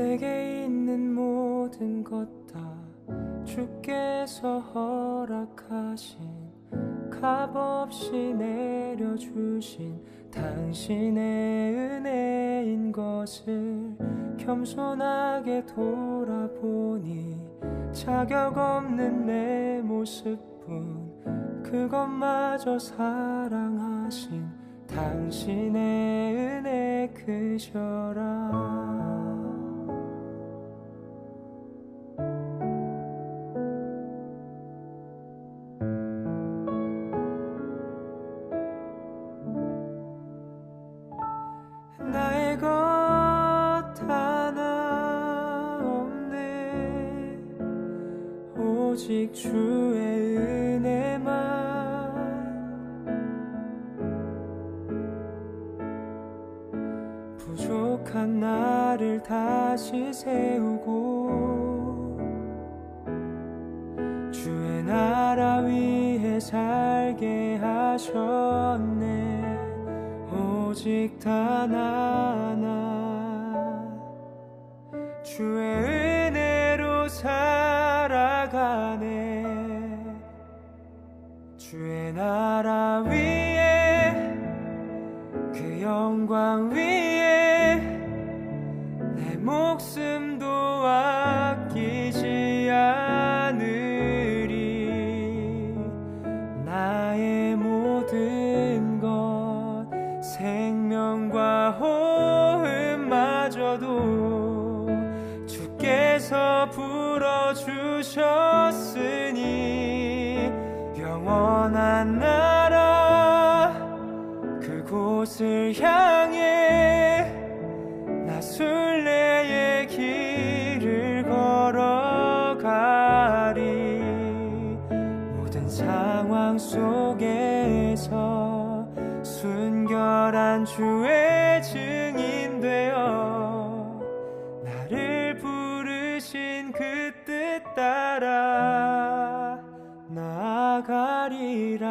내게 있는 모든 것 다 주께서 허락하신 값없이 내려주신 당신의 은혜인 것을 겸손하게 돌아보니 자격 없는 내 모습뿐 그것마저 사랑하신 당신의 은혜 크셔라. 나의 것 하나 없네. 오직 주의 은혜만. 부족한 나를 다시 세우고 주의 나라 위에 살게 하셨네. 오직 단 하나 주의 은혜로 살아가네. 주의 나라 위에 그 영광 위에 내 목숨도 아끼지 않으리. 나의 모든 것 생명과 호흡마저도 주께서 불어주셨으니 영원한 나라 그곳을 향해 나 순례의 길을 걸어가리. 모든 상황 속에서 순결한 주의 증인 되어 나를 부르신 그 뜻 따라 나아가리라.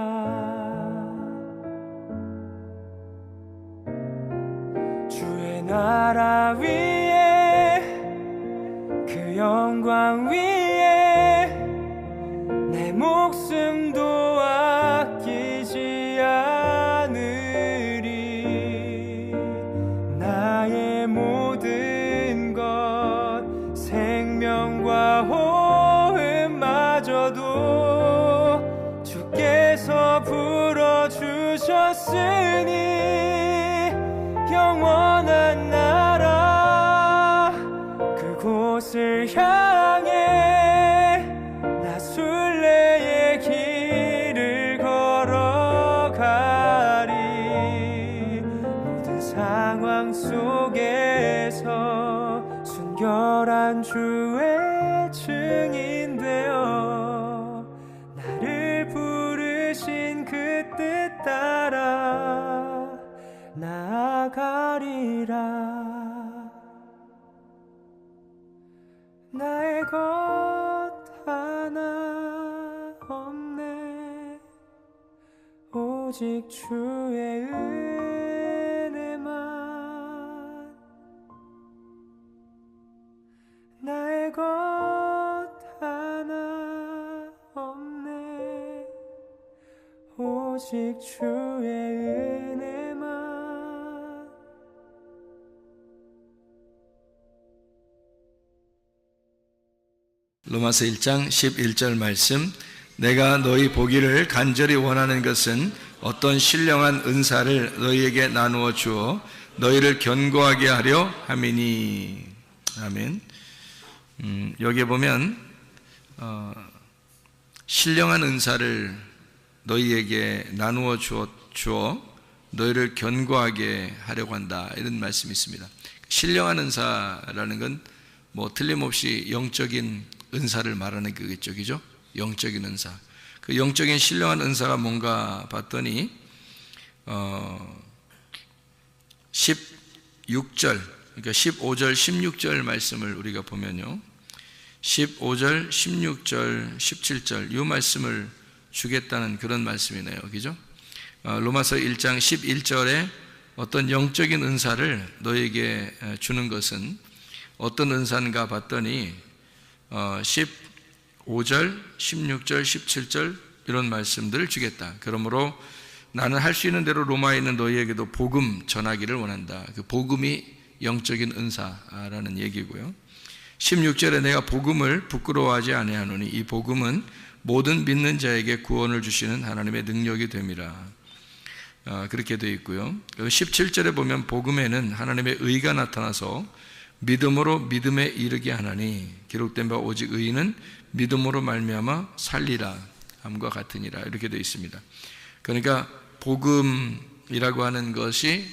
주의 나라 위에 그 영광 위에 내 목숨도 아끼지 않으리. 나의 모든 것 생명과 호흡마저도 주께서 불어주셨으니 영원한 나라 그곳을 향해 나 순례의 길을 걸어가리. 모든 상황 속에서 순결한 주의 증인 되어 나를 부르신 그 뜻 따라 나아가리라. 나의 것 하나 없네. 오직 주의 은혜만. 나의 것 하나 없네. 오직 주의 은혜만. 로마서 1장 11절 말씀. 내가 너희 보기를 간절히 원하는 것은 어떤 신령한 은사를 너희에게 나누어 주어 너희를 견고하게 하려 함이니. 아멘. 여기에 보면 신령한 은사를 너희에게 나누어 주어 너희를 견고하게 하려고 한다, 이런 말씀이 있습니다. 신령한 은사라는 건 뭐 틀림없이 영적인 은사를 말하는 거겠죠, 그죠? 영적인 은사. 그 영적인 신령한 은사가 뭔가 봤더니 16절, 그러니까 15절, 16절 말씀을 우리가 보면요, 15절, 16절, 17절 이 말씀을 주겠다는 그런 말씀이네요, 그죠? 로마서 1장 11절에 어떤 영적인 은사를 너에게 주는 것은 어떤 은사인가 봤더니 15절, 16절, 17절 이런 말씀들을 주겠다. 그러므로 나는 할 수 있는 대로 로마에 있는 너희에게도 복음 전하기를 원한다. 그 복음이 영적인 은사라는 얘기고요. 16절에 내가 복음을 부끄러워하지 아니하노니 이 복음은 모든 믿는 자에게 구원을 주시는 하나님의 능력이 됨이라. 그렇게 되어 있고요. 17절에 보면 복음에는 하나님의 의가 나타나서 믿음으로 믿음에 이르게 하나니 기록된 바 오직 의인은 믿음으로 말미암아 살리라 함과 같으니라 이렇게 되어 있습니다. 그러니까 복음이라고 하는 것이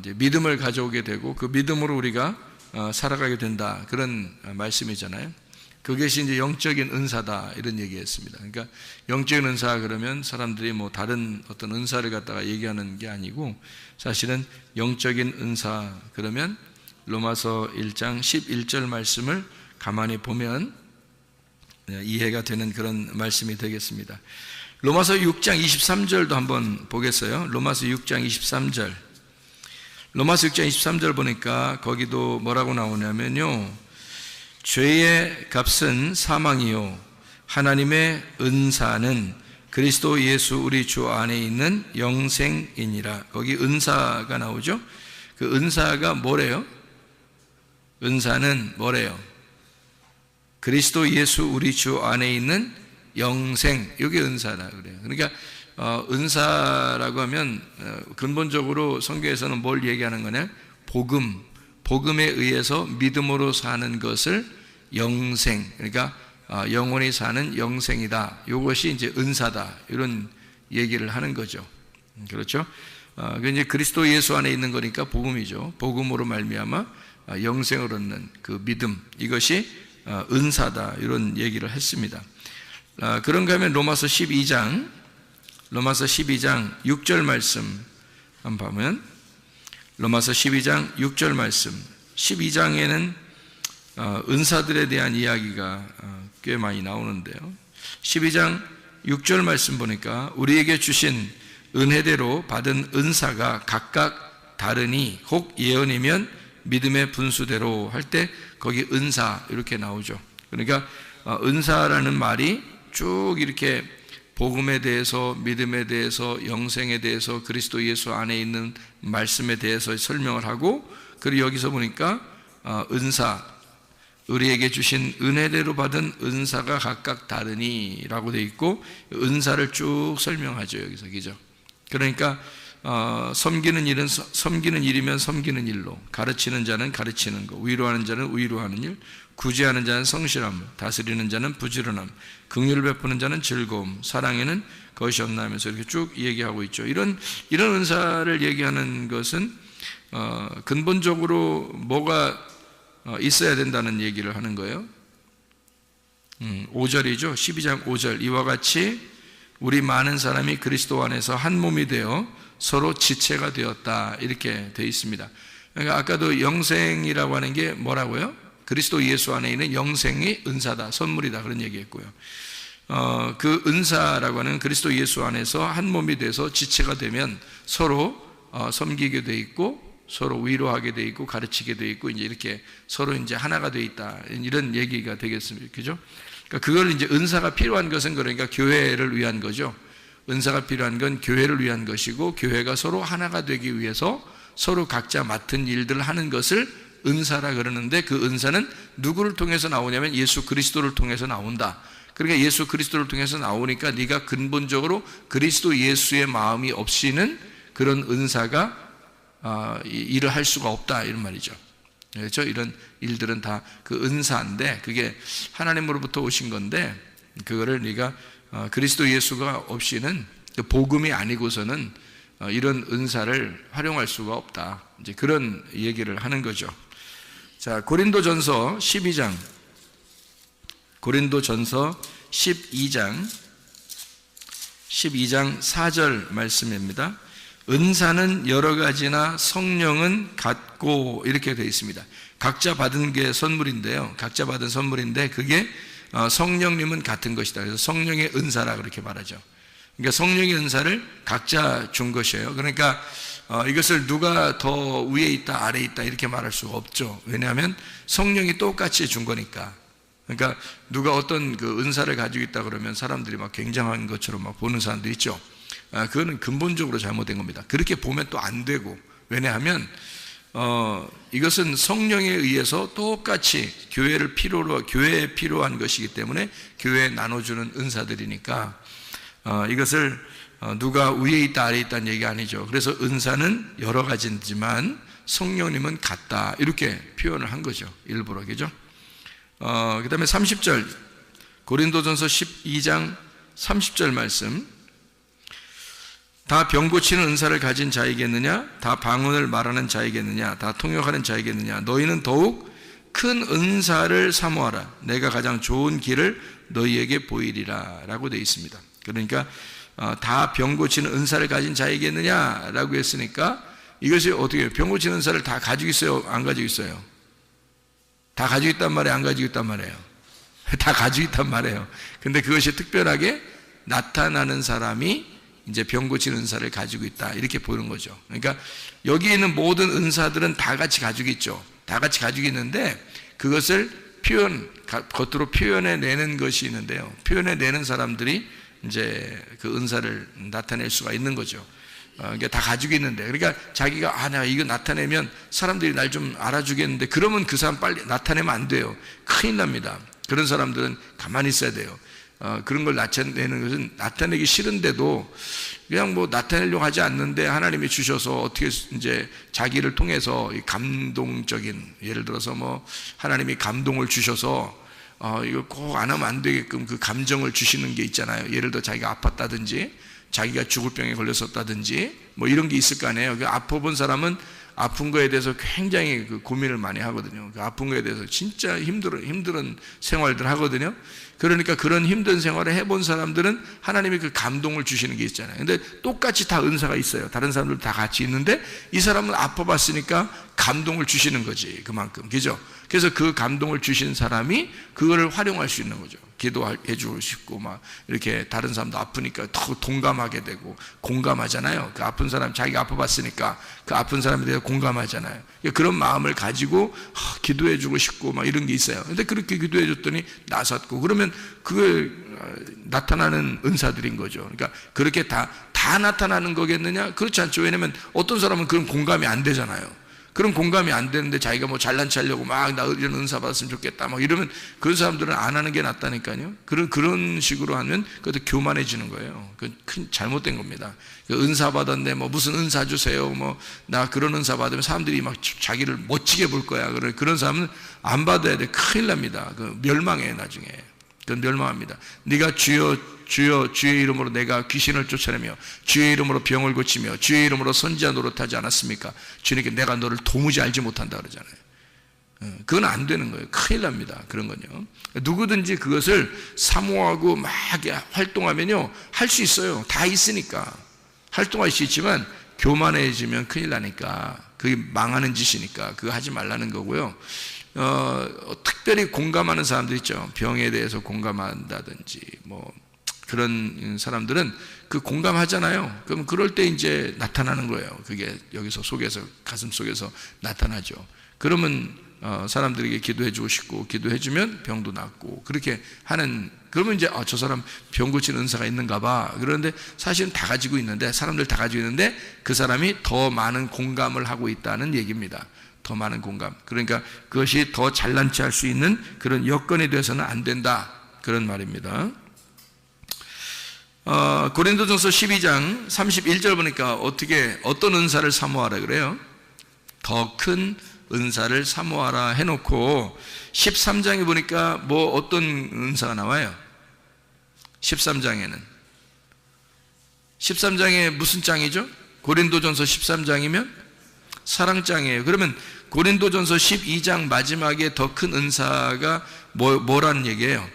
이제 믿음을 가져오게 되고 그 믿음으로 우리가 살아가게 된다 그런 말씀이잖아요. 그것이 이제 영적인 은사다 이런 얘기했습니다. 그러니까 영적인 은사 그러면 사람들이 뭐 다른 어떤 은사를 갖다가 얘기하는 게 아니고 사실은 영적인 은사 그러면 로마서 1장 11절 말씀을 가만히 보면 이해가 되는 그런 말씀이 되겠습니다. 로마서 6장 23절도 한번 보겠어요. 로마서 6장 23절. 로마서 6장 23절 보니까 거기도 뭐라고 나오냐면요. 죄의 값은 사망이요 하나님의 은사는 그리스도 예수 우리 주 안에 있는 영생이니라. 거기 은사가 나오죠. 그 은사가 뭐래요? 은사는 뭐래요? 그리스도 예수 우리 주 안에 있는 영생, 이게 은사라 그래요. 그러니까 은사라고 하면 근본적으로 성경에서는 뭘 얘기하는 거냐? 복음에 의해서 믿음으로 사는 것을 영생, 그러니까 영원히 사는 영생이다. 이것이 이제 은사다. 이런 얘기를 하는 거죠. 그렇죠? 이제 그리스도 예수 안에 있는 거니까 복음이죠. 복음으로 말미암아 영생을 얻는 그 믿음, 이것이 은사다. 이런 얘기를 했습니다. 그런가 하면 로마서 12장 6절 말씀 한번 보면 로마서 12장 6절 말씀 12장에는 은사들에 대한 이야기가 꽤 많이 나오는데요. 12장 6절 말씀 보니까 우리에게 주신 은혜대로 받은 은사가 각각 다르니 혹 예언이면 믿음의 분수대로 할 때 거기 은사 이렇게 나오죠. 그러니까 은사라는 말이 쭉 이렇게 복음에 대해서 믿음에 대해서 영생에 대해서 그리스도 예수 안에 있는 말씀에 대해서 설명을 하고 그리고 여기서 보니까 은사 우리에게 주신 은혜대로 받은 은사가 각각 다르니라고 되어 있고 은사를 쭉 설명하죠. 여기서 그죠? 그러니까 섬기는 일은 섬기는 일이면 섬기는 일로, 가르치는 자는 가르치는 것, 위로하는 자는 위로하는 일, 구제하는 자는 성실함, 다스리는 자는 부지런함, 긍휼을 베푸는 자는 즐거움, 사랑에는 것이 없나 하면서 이렇게 쭉 얘기하고 있죠. 이런 은사를 얘기하는 것은 근본적으로 뭐가 있어야 된다는 얘기를 하는 거예요. 5절이죠. 12장 5절. 이와 같이 우리 많은 사람이 그리스도 안에서 한 몸이 되어 서로 지체가 되었다. 이렇게 되어 있습니다. 그러니까 아까도 영생이라고 하는 게 뭐라고요? 그리스도 예수 안에 있는 영생이 은사다, 선물이다 그런 얘기했고요. 그 은사라고 하는 그리스도 예수 안에서 한 몸이 돼서 지체가 되면 서로 섬기게 돼 있고 서로 위로하게 돼 있고 가르치게 돼 있고 이제 이렇게 서로 이제 하나가 돼 있다 이런 얘기가 되겠습니다. 그죠? 그러니까 그걸 이제 은사가 필요한 것은 그러니까 교회를 위한 거죠. 은사가 필요한 건 교회를 위한 것이고 교회가 서로 하나가 되기 위해서 서로 각자 맡은 일들을 하는 것을 은사라 그러는데 그 은사는 누구를 통해서 나오냐면 예수 그리스도를 통해서 나온다. 그러니까 예수 그리스도를 통해서 나오니까 네가 근본적으로 그리스도 예수의 마음이 없이는 그런 은사가 일을 할 수가 없다 이런 말이죠. 그렇죠? 이런 일들은 다 그 은사인데 그게 하나님으로부터 오신 건데 그거를 네가 그리스도 예수가 없이는 복음이 아니고서는 이런 은사를 활용할 수가 없다. 이제 그런 얘기를 하는 거죠. 자, 고린도전서 12장 12장 4절 말씀입니다. 은사는 여러 가지나 성령은 같고 이렇게 되어 있습니다. 각자 받은 게 선물인데요. 각자 받은 선물인데 그게 성령님은 같은 것이다. 그래서 성령의 은사라 그렇게 말하죠. 그러니까 성령의 은사를 각자 준 것이에요. 그러니까 이것을 누가 더 위에 있다 아래에 있다 이렇게 말할 수가 없죠. 왜냐하면 성령이 똑같이 준 거니까. 그러니까 누가 어떤 그 은사를 가지고 있다 그러면 사람들이 막 굉장한 것처럼 막 보는 사람도 있죠. 그거는 근본적으로 잘못된 겁니다. 그렇게 보면 또 안 되고, 왜냐하면 이것은 성령에 의해서 똑같이 교회에 필요한 것이기 때문에 교회에 나눠주는 은사들이니까 이것을 누가 위에 있다 아래에 있다는 얘기가 아니죠. 그래서 은사는 여러 가지지만 성령님은 같다 이렇게 표현을 한 거죠. 일부러. 그죠? 그 다음에 30절 고린도전서 12장 30절 말씀, 다 병 고치는 은사를 가진 자이겠느냐? 다 방언을 말하는 자이겠느냐? 다 통역하는 자이겠느냐? 너희는 더욱 큰 은사를 사모하라. 내가 가장 좋은 길을 너희에게 보이리라 라고 되어 있습니다. 그러니까 다 병 고치는 은사를 가진 자이겠느냐 라고 했으니까 이것이 어떻게 해요? 병 고치는 은사를 다 가지고 있어요? 안 가지고 있어요? 다 가지고 있단 말이에요? 안 가지고 있단 말이에요? 다 가지고 있단 말이에요. 근데 그것이 특별하게 나타나는 사람이 이제 병 고치는 은사를 가지고 있다 이렇게 보는 거죠. 그러니까 여기 있는 모든 은사들은 다 같이 가지고 있죠. 다 같이 가지고 있는데 그것을 겉으로 표현해 내는 것이 있는데요. 표현해 내는 사람들이 이제 그 은사를 나타낼 수가 있는 거죠. 그러니까 다 가지고 있는데, 그러니까 자기가 내가 이거 나타내면 사람들이 날 좀 알아주겠는데 그러면 그 사람 빨리 나타내면 안 돼요. 큰일 납니다. 그런 사람들은 가만히 있어야 돼요. 그런 걸 나타내는 것은 나타내기 싫은데도 그냥 뭐 나타내려고 하지 않는데 하나님이 주셔서 어떻게 이제 자기를 통해서 이 감동적인, 예를 들어서 뭐 하나님이 감동을 주셔서 이거 꼭 안 하면 안 되게끔 그 감정을 주시는 게 있잖아요. 예를 들어 자기가 아팠다든지 자기가 죽을 병에 걸렸었다든지 뭐 이런 게 있을 거 아니에요. 그 아파본 사람은 아픈 거에 대해서 굉장히 그 고민을 많이 하거든요. 그 아픈 거에 대해서 진짜 힘든 생활들 하거든요. 그러니까 그런 힘든 생활을 해본 사람들은 하나님이 그 감동을 주시는 게 있잖아요. 근데 똑같이 다 은사가 있어요. 다른 사람들 다 같이 있는데 이 사람은 아파봤으니까 감동을 주시는 거지, 그만큼. 그죠? 그래서 그 감동을 주신 사람이 그거를 활용할 수 있는 거죠. 기도해 주고 싶고 막 이렇게 다른 사람도 아프니까 더 동감하게 되고 공감하잖아요. 그 아픈 사람, 자기가 아파봤으니까 그 아픈 사람에 대해서 공감하잖아요. 그런 마음을 가지고 기도해 주고 싶고 막 이런 게 있어요. 근데 그렇게 기도해 줬더니 나섰고, 그러면 그걸 나타나는 은사들인 거죠. 그러니까 그렇게 다 나타나는 거겠느냐? 그렇지 않죠. 왜냐면 어떤 사람은 그런 공감이 안 되잖아요. 그런 공감이 안 되는데 자기가 뭐 잘난 체하려고 막 나 이런 은사 받았으면 좋겠다 막 이러면 그런 사람들은 안 하는 게 낫다니까요. 그런 식으로 하면 그것도 교만해지는 거예요. 그 큰 잘못된 겁니다. 은사 받았네, 뭐 무슨 은사 주세요, 뭐 나 그런 은사 받으면 사람들이 막 자기를 멋지게 볼 거야. 그런 사람은 안 받아야 돼. 큰일 납니다. 그 멸망해 나중에. 그건 멸망합니다. 네가 주여 주의 이름으로 내가 귀신을 쫓아내며 주의 이름으로 병을 고치며 주의 이름으로 선지자 노릇하지 않았습니까? 주님께 내가 너를 도무지 알지 못한다 그러잖아요. 그건 안 되는 거예요. 큰일 납니다. 그런 건요. 누구든지 그것을 사모하고 막 활동하면요 할 수 있어요. 다 있으니까 활동할 수 있지만 교만해지면 큰일 나니까 그게 망하는 짓이니까 그거 하지 말라는 거고요. 특별히 공감하는 사람들 있죠. 병에 대해서 공감한다든지 뭐 그런 사람들은 그 공감하잖아요. 그럼 그럴 때 이제 나타나는 거예요. 그게 여기서 속에서, 가슴 속에서 나타나죠. 그러면 사람들에게 기도해 주고 싶고 기도해 주면 병도 낫고 그렇게 하는, 그러면 이제 저 사람 병 고치는 은사가 있는가 봐. 그런데 사실은 다 가지고 있는데, 사람들 다 가지고 있는데 그 사람이 더 많은 공감을 하고 있다는 얘기입니다. 더 많은 공감. 그러니까 그것이 더 잘난 체할 수 있는 그런 여건이 돼서는 안 된다. 그런 말입니다. 고린도전서 12장 31절 보니까 어떤 은사를 사모하라 그래요? 더 큰 은사를 사모하라 해놓고 13장에 보니까 뭐 어떤 은사가 나와요? 13장에 무슨 장이죠? 고린도전서 13장이면 사랑장이에요. 그러면 고린도전서 12장 마지막에 더 큰 은사가 뭐라는 얘기예요?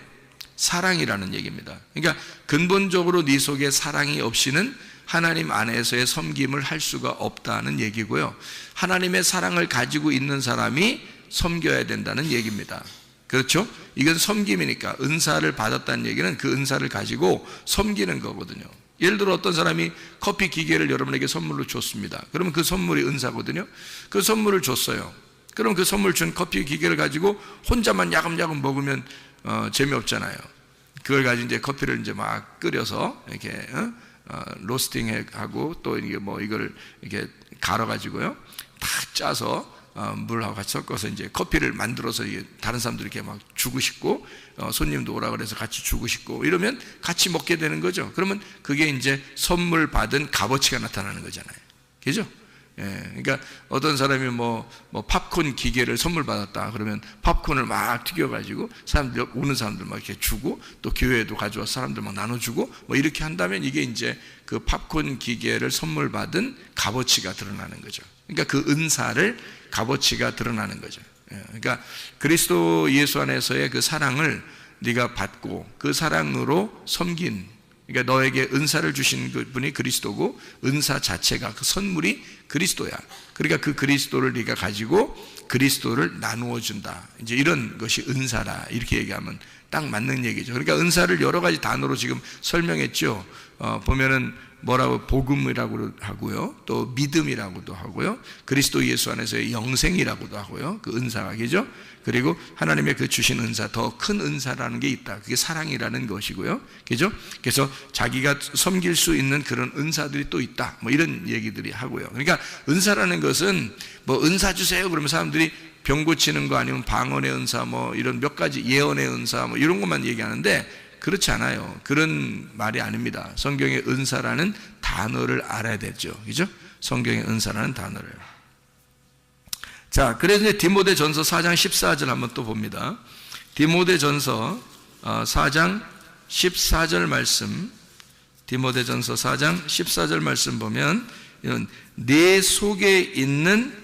사랑이라는 얘기입니다. 그러니까 근본적으로 네 속에 사랑이 없이는 하나님 안에서의 섬김을 할 수가 없다는 얘기고요. 하나님의 사랑을 가지고 있는 사람이 섬겨야 된다는 얘기입니다. 그렇죠? 이건 섬김이니까 은사를 받았다는 얘기는 그 은사를 가지고 섬기는 거거든요. 예를 들어 어떤 사람이 커피 기계를 여러분에게 선물로 줬습니다. 그러면 그 선물이 은사거든요. 그 선물을 줬어요. 그럼 그 선물 준 커피 기계를 가지고 혼자만 야금야금 먹으면 재미없잖아요. 그걸 가지고 이제 커피를 이제 막 끓여서 이렇게 로스팅하고 또 이게 뭐 이걸 이렇게 갈아 가지고요, 다 짜서 물하고 같이 섞어서 이제 커피를 만들어서 다른 사람들 이렇게 막 주고 싶고, 손님도 오라 그래서 같이 주고 싶고 이러면 같이 먹게 되는 거죠. 그러면 그게 이제 선물 받은 값어치가 나타나는 거잖아요. 그죠? 예, 그러니까 어떤 사람이 뭐 팝콘 기계를 선물 받았다 그러면 팝콘을 막 튀겨가지고 사람들 오는 사람들 막 이렇게 주고, 또 교회에도 가져와서 사람들 막 나눠주고 뭐 이렇게 한다면 이게 이제 그 팝콘 기계를 선물 받은 값어치가 드러나는 거죠. 그러니까 그 은사를 값어치가 드러나는 거죠. 예, 그러니까 그리스도 예수 안에서의 그 사랑을 네가 받고 그 사랑으로 섬긴, 그러니까 너에게 은사를 주신 분이 그리스도고 은사 자체가 그 선물이 그리스도야. 그러니까 그 그리스도를 네가 가지고 그리스도를 나누어 준다. 이제 이런 것이 은사라. 이렇게 얘기하면 딱 맞는 얘기죠. 그러니까 은사를 여러 가지 단어로 지금 설명했죠. 보면은 뭐라고 복음이라고 하고요, 또 믿음이라고도 하고요, 그리스도 예수 안에서의 영생이라고도 하고요, 그 은사가, 그죠? 그리고 하나님의 그 주신 은사, 더 큰 은사라는 게 있다. 그게 사랑이라는 것이고요, 그죠? 그래서 자기가 섬길 수 있는 그런 은사들이 또 있다. 뭐 이런 얘기들이 하고요. 그러니까 은사라는 것은 뭐 은사 주세요 그러면 사람들이 병 고치는 거 아니면 방언의 은사, 뭐 이런 몇 가지 예언의 은사, 뭐 이런 것만 얘기하는데 그렇지 않아요. 그런 말이 아닙니다. 성경의 은사라는 단어를 알아야 되죠. 그죠? 성경의 은사라는 단어를. 자, 그래서 이제 디모데전서 4장 14절 한번 또 봅니다. 디모데전서 4장 14절 말씀, 디모데전서 4장 14절 말씀 보면 내 속에 있는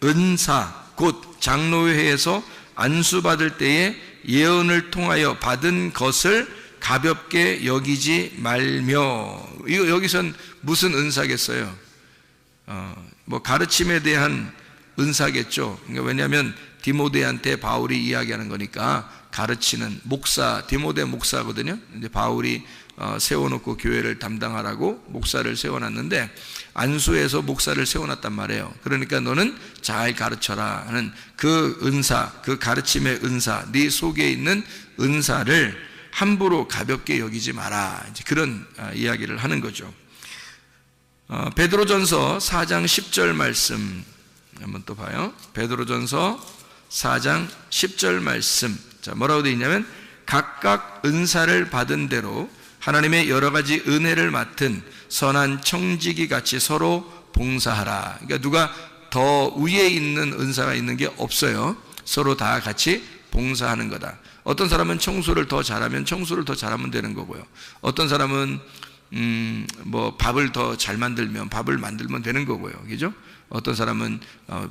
은사, 곧 장로회에서 안수받을 때에 예언을 통하여 받은 것을 가볍게 여기지 말며. 이거 여기선 무슨 은사겠어요? 뭐 가르침에 대한 은사겠죠. 그러니까 왜냐하면 디모데한테 바울이 이야기하는 거니까 가르치는 목사, 디모데 목사거든요. 이제 바울이 세워놓고 교회를 담당하라고 목사를 세워놨는데 안수에서 목사를 세워놨단 말이에요. 그러니까 너는 잘 가르쳐라 하는 그 은사, 그 가르침의 은사, 네 속에 있는 은사를 함부로 가볍게 여기지 마라. 이제 그런 이야기를 하는 거죠. 베드로전서 4장 10절 말씀 한번 또 봐요. 베드로전서 4장 10절 말씀. 자, 뭐라고 되어 있냐면 각각 은사를 받은 대로 하나님의 여러 가지 은혜를 맡은 선한 청지기 같이 서로 봉사하라. 그러니까 누가 더 위에 있는 은사가 있는 게 없어요. 서로 다 같이 봉사하는 거다. 어떤 사람은 청소를 더 잘하면 청소를 더 잘하면 되는 거고요. 어떤 사람은 뭐 밥을 더 잘 만들면 밥을 만들면 되는 거고요. 그죠? 어떤 사람은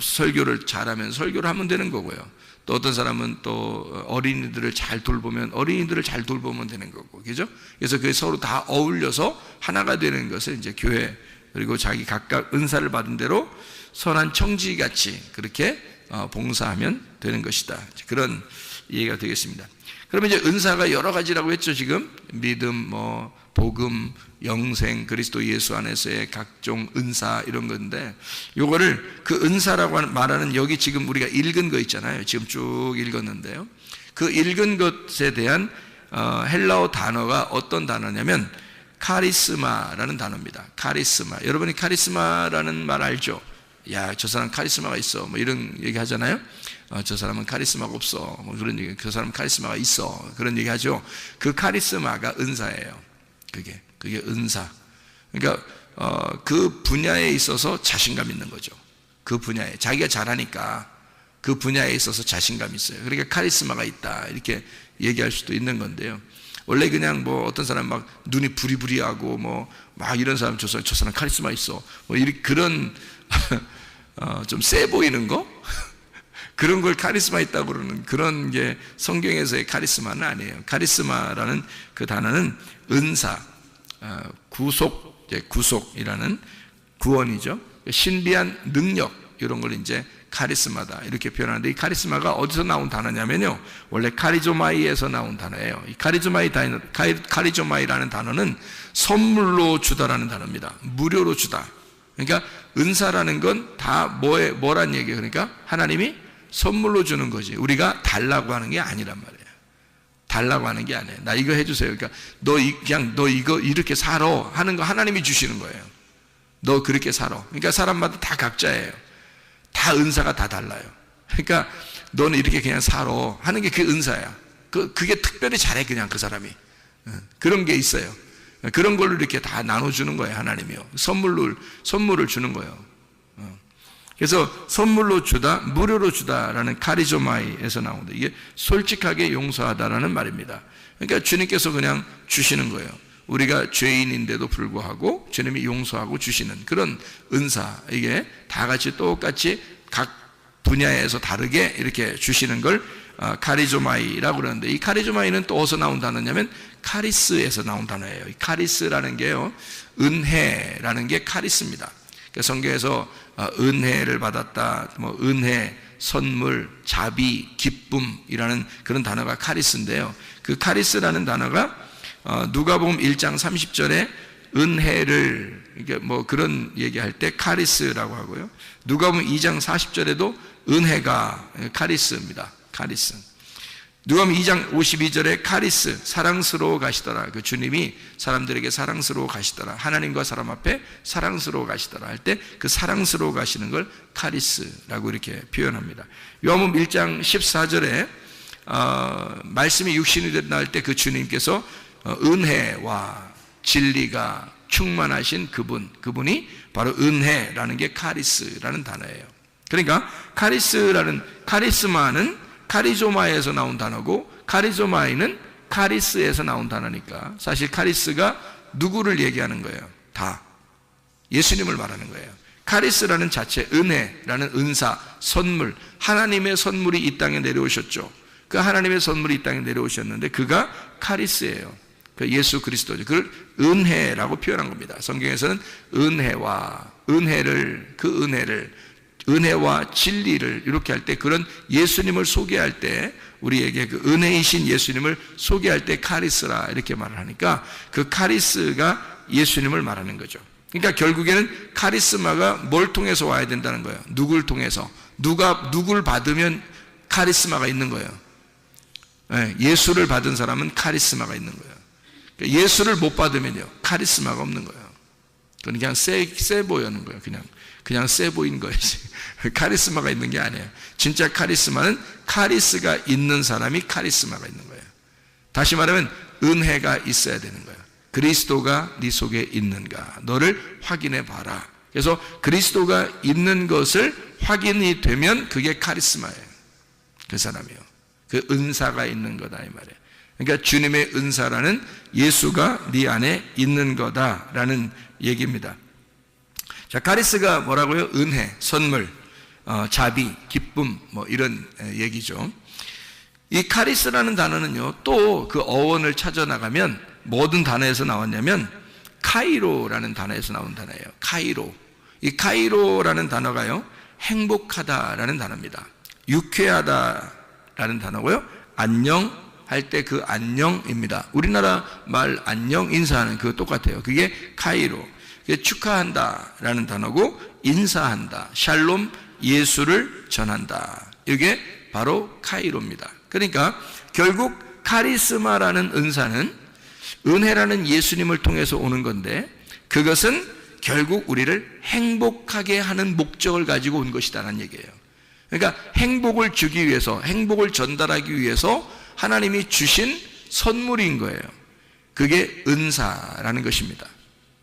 설교를 잘하면 설교를 하면 되는 거고요. 또 어떤 사람은 또 어린이들을 잘 돌보면 어린이들을 잘 돌보면 되는 거고, 그죠? 그래서 그게 서로 다 어울려서 하나가 되는 것을 이제 교회, 그리고 자기 각각 은사를 받은 대로 선한 청지같이 그렇게 봉사하면 되는 것이다. 그런 이해가 되겠습니다. 그러면 이제 은사가 여러 가지라고 했죠. 지금 믿음, 뭐 복음, 영생, 그리스도 예수 안에서의 각종 은사 이런 건데, 요거를 그 은사라고 말하는 여기 지금 우리가 읽은 거 있잖아요. 지금 쭉 읽었는데요. 그 읽은 것에 대한 헬라어 단어가 어떤 단어냐면 카리스마라는 단어입니다. 카리스마. 여러분이 카리스마라는 말 알죠? 야, 저 사람 카리스마가 있어. 뭐 이런 얘기 하잖아요. 저 사람은 카리스마가 없어. 뭐 그런 얘기. 그 사람은 카리스마가 있어. 그런 얘기 하죠. 그 카리스마가 은사예요. 그게 은사. 그러니까 그 분야에 있어서 자신감 있는 거죠. 그 분야에 자기가 잘하니까 그 분야에 있어서 자신감 있어요. 그러니까 카리스마가 있다 이렇게 얘기할 수도 있는 건데요. 원래 그냥 뭐 어떤 사람 막 눈이 부리부리하고 뭐 막 이런 사람 저 사람 카리스마 있어. 뭐 이렇게 그런 좀 세 보이는 거 그런 걸 카리스마 있다고 그러는 그런 게 성경에서의 카리스마는 아니에요. 카리스마라는 그 단어는 은사, 구속이라는 구원이죠. 신비한 능력 이런 걸 이제 카리스마다 이렇게 표현하는데, 이 카리스마가 어디서 나온 단어냐면요, 원래 카리조마이에서 나온 단어예요. 이 카리조마이라는 단어는 선물로 주다라는 단어입니다. 무료로 주다. 그러니까 은사라는 건 다 뭐란 얘기예요? 그러니까 하나님이 선물로 주는 거지, 우리가 달라고 하는 게 아니란 말이에요. 달라고 하는 게 아니에요. 나 이거 해주세요. 그러니까 너 이거 이렇게 살아 하는 거 하나님이 주시는 거예요. 너 그렇게 살아. 그러니까 사람마다 다 각자예요. 다 은사가 다 달라요. 그러니까 너는 이렇게 그냥 살아 하는 게 그 은사야. 그게 특별히 잘해, 그냥 그 사람이. 그런 게 있어요. 그런 걸로 이렇게 다 나눠주는 거예요, 하나님이요. 선물을 주는 거예요. 그래서 선물로 주다, 무료로 주다라는 카리조마이에서 나온다. 이게 솔직하게 용서하다라는 말입니다. 그러니까 주님께서 그냥 주시는 거예요. 우리가 죄인인데도 불구하고 주님이 용서하고 주시는 그런 은사, 이게 다 같이 똑같이 각 분야에서 다르게 이렇게 주시는 걸 카리조마이라고 그러는데, 이 카리조마이는 또 어디서 나온 단어냐면 카리스에서 나온 단어예요. 이 카리스라는 게요, 은혜라는 게 카리스입니다. 그러니까 성경에서 은혜를 받았다, 뭐 은혜, 선물, 자비, 기쁨이라는 그런 단어가 카리스인데요, 그 카리스라는 단어가 누가복음 1장 30절에 은혜를, 이게 뭐 그런 얘기할 때 카리스라고 하고요, 누가복음 2장 40절에도 은혜가 카리스입니다. 카리스. 누가복음 2장 52절에 카리스, 사랑스러워 가시더라. 그 주님이 사람들에게 사랑스러워 가시더라. 하나님과 사람 앞에 사랑스러워 가시더라 할 때 그 사랑스러워 가시는 걸 카리스라고 이렇게 표현합니다. 요한복음 1장 14절에 말씀이 육신이 됐다 할 때 그 주님께서 은혜와 진리가 충만하신 그분이 바로 은혜라는 게 카리스라는 단어예요. 그러니까 카리스마는 카리조마에서 나온 단어고, 카리조마이는 카리스에서 나온 단어니까 사실 카리스가 누구를 얘기하는 거예요? 다 예수님을 말하는 거예요. 카리스라는 자체, 은혜라는 은사, 선물, 하나님의 선물이 이 땅에 내려오셨죠. 그 하나님의 선물이 이 땅에 내려오셨는데 그가 카리스예요. 그 예수 그리스도죠. 그걸 은혜라고 표현한 겁니다. 성경에서는 은혜와 진리를 이렇게 할 때, 그런 예수님을 소개할 때, 우리에게 그 은혜이신 예수님을 소개할 때 카리스라 이렇게 말을 하니까 그 카리스가 예수님을 말하는 거죠. 그러니까 결국에는 카리스마가 뭘 통해서 와야 된다는 거예요? 누굴 통해서? 누굴 받으면 카리스마가 있는 거예요? 예수를 받은 사람은 카리스마가 있는 거예요. 그러니까 예수를 못 받으면요, 카리스마가 없는 거예요. 그건 그냥 세 보이는 거예요. 그냥 세 보이는 거예요. 카리스마가 있는 게 아니에요. 진짜 카리스마는 카리스가 있는 사람이 카리스마가 있는 거예요. 다시 말하면 은혜가 있어야 되는 거예요. 그리스도가 네 속에 있는가, 너를 확인해 봐라. 그래서 그리스도가 있는 것을 확인이 되면 그게 카리스마예요. 그 사람이요. 그 은사가 있는 거다 이 말이에요. 그러니까 주님의 은사라는 예수가 네 안에 있는 거다라는 얘기입니다. 자, 카리스가 뭐라고요? 은혜, 선물, 자비, 기쁨, 뭐 이런 얘기죠. 이 카리스라는 단어는요, 또 그 어원을 찾아나가면 모든 단어에서 나왔냐면 카이로라는 단어에서 나온 단어예요. 카이로. 이 카이로라는 단어가요, 행복하다라는 단어입니다. 유쾌하다라는 단어고요, 안녕 할 때 그 안녕입니다. 우리나라 말 안녕 인사하는 그거 똑같아요. 그게 카이로. 그게 축하한다라는 단어고, 인사한다, 샬롬, 예수를 전한다. 이게 바로 카이로입니다. 그러니까 결국 카리스마라는 은사는 은혜라는 예수님을 통해서 오는 건데, 그것은 결국 우리를 행복하게 하는 목적을 가지고 온 것이다라는 얘기예요. 그러니까 행복을 주기 위해서, 행복을 전달하기 위해서 하나님이 주신 선물인 거예요. 그게 은사라는 것입니다.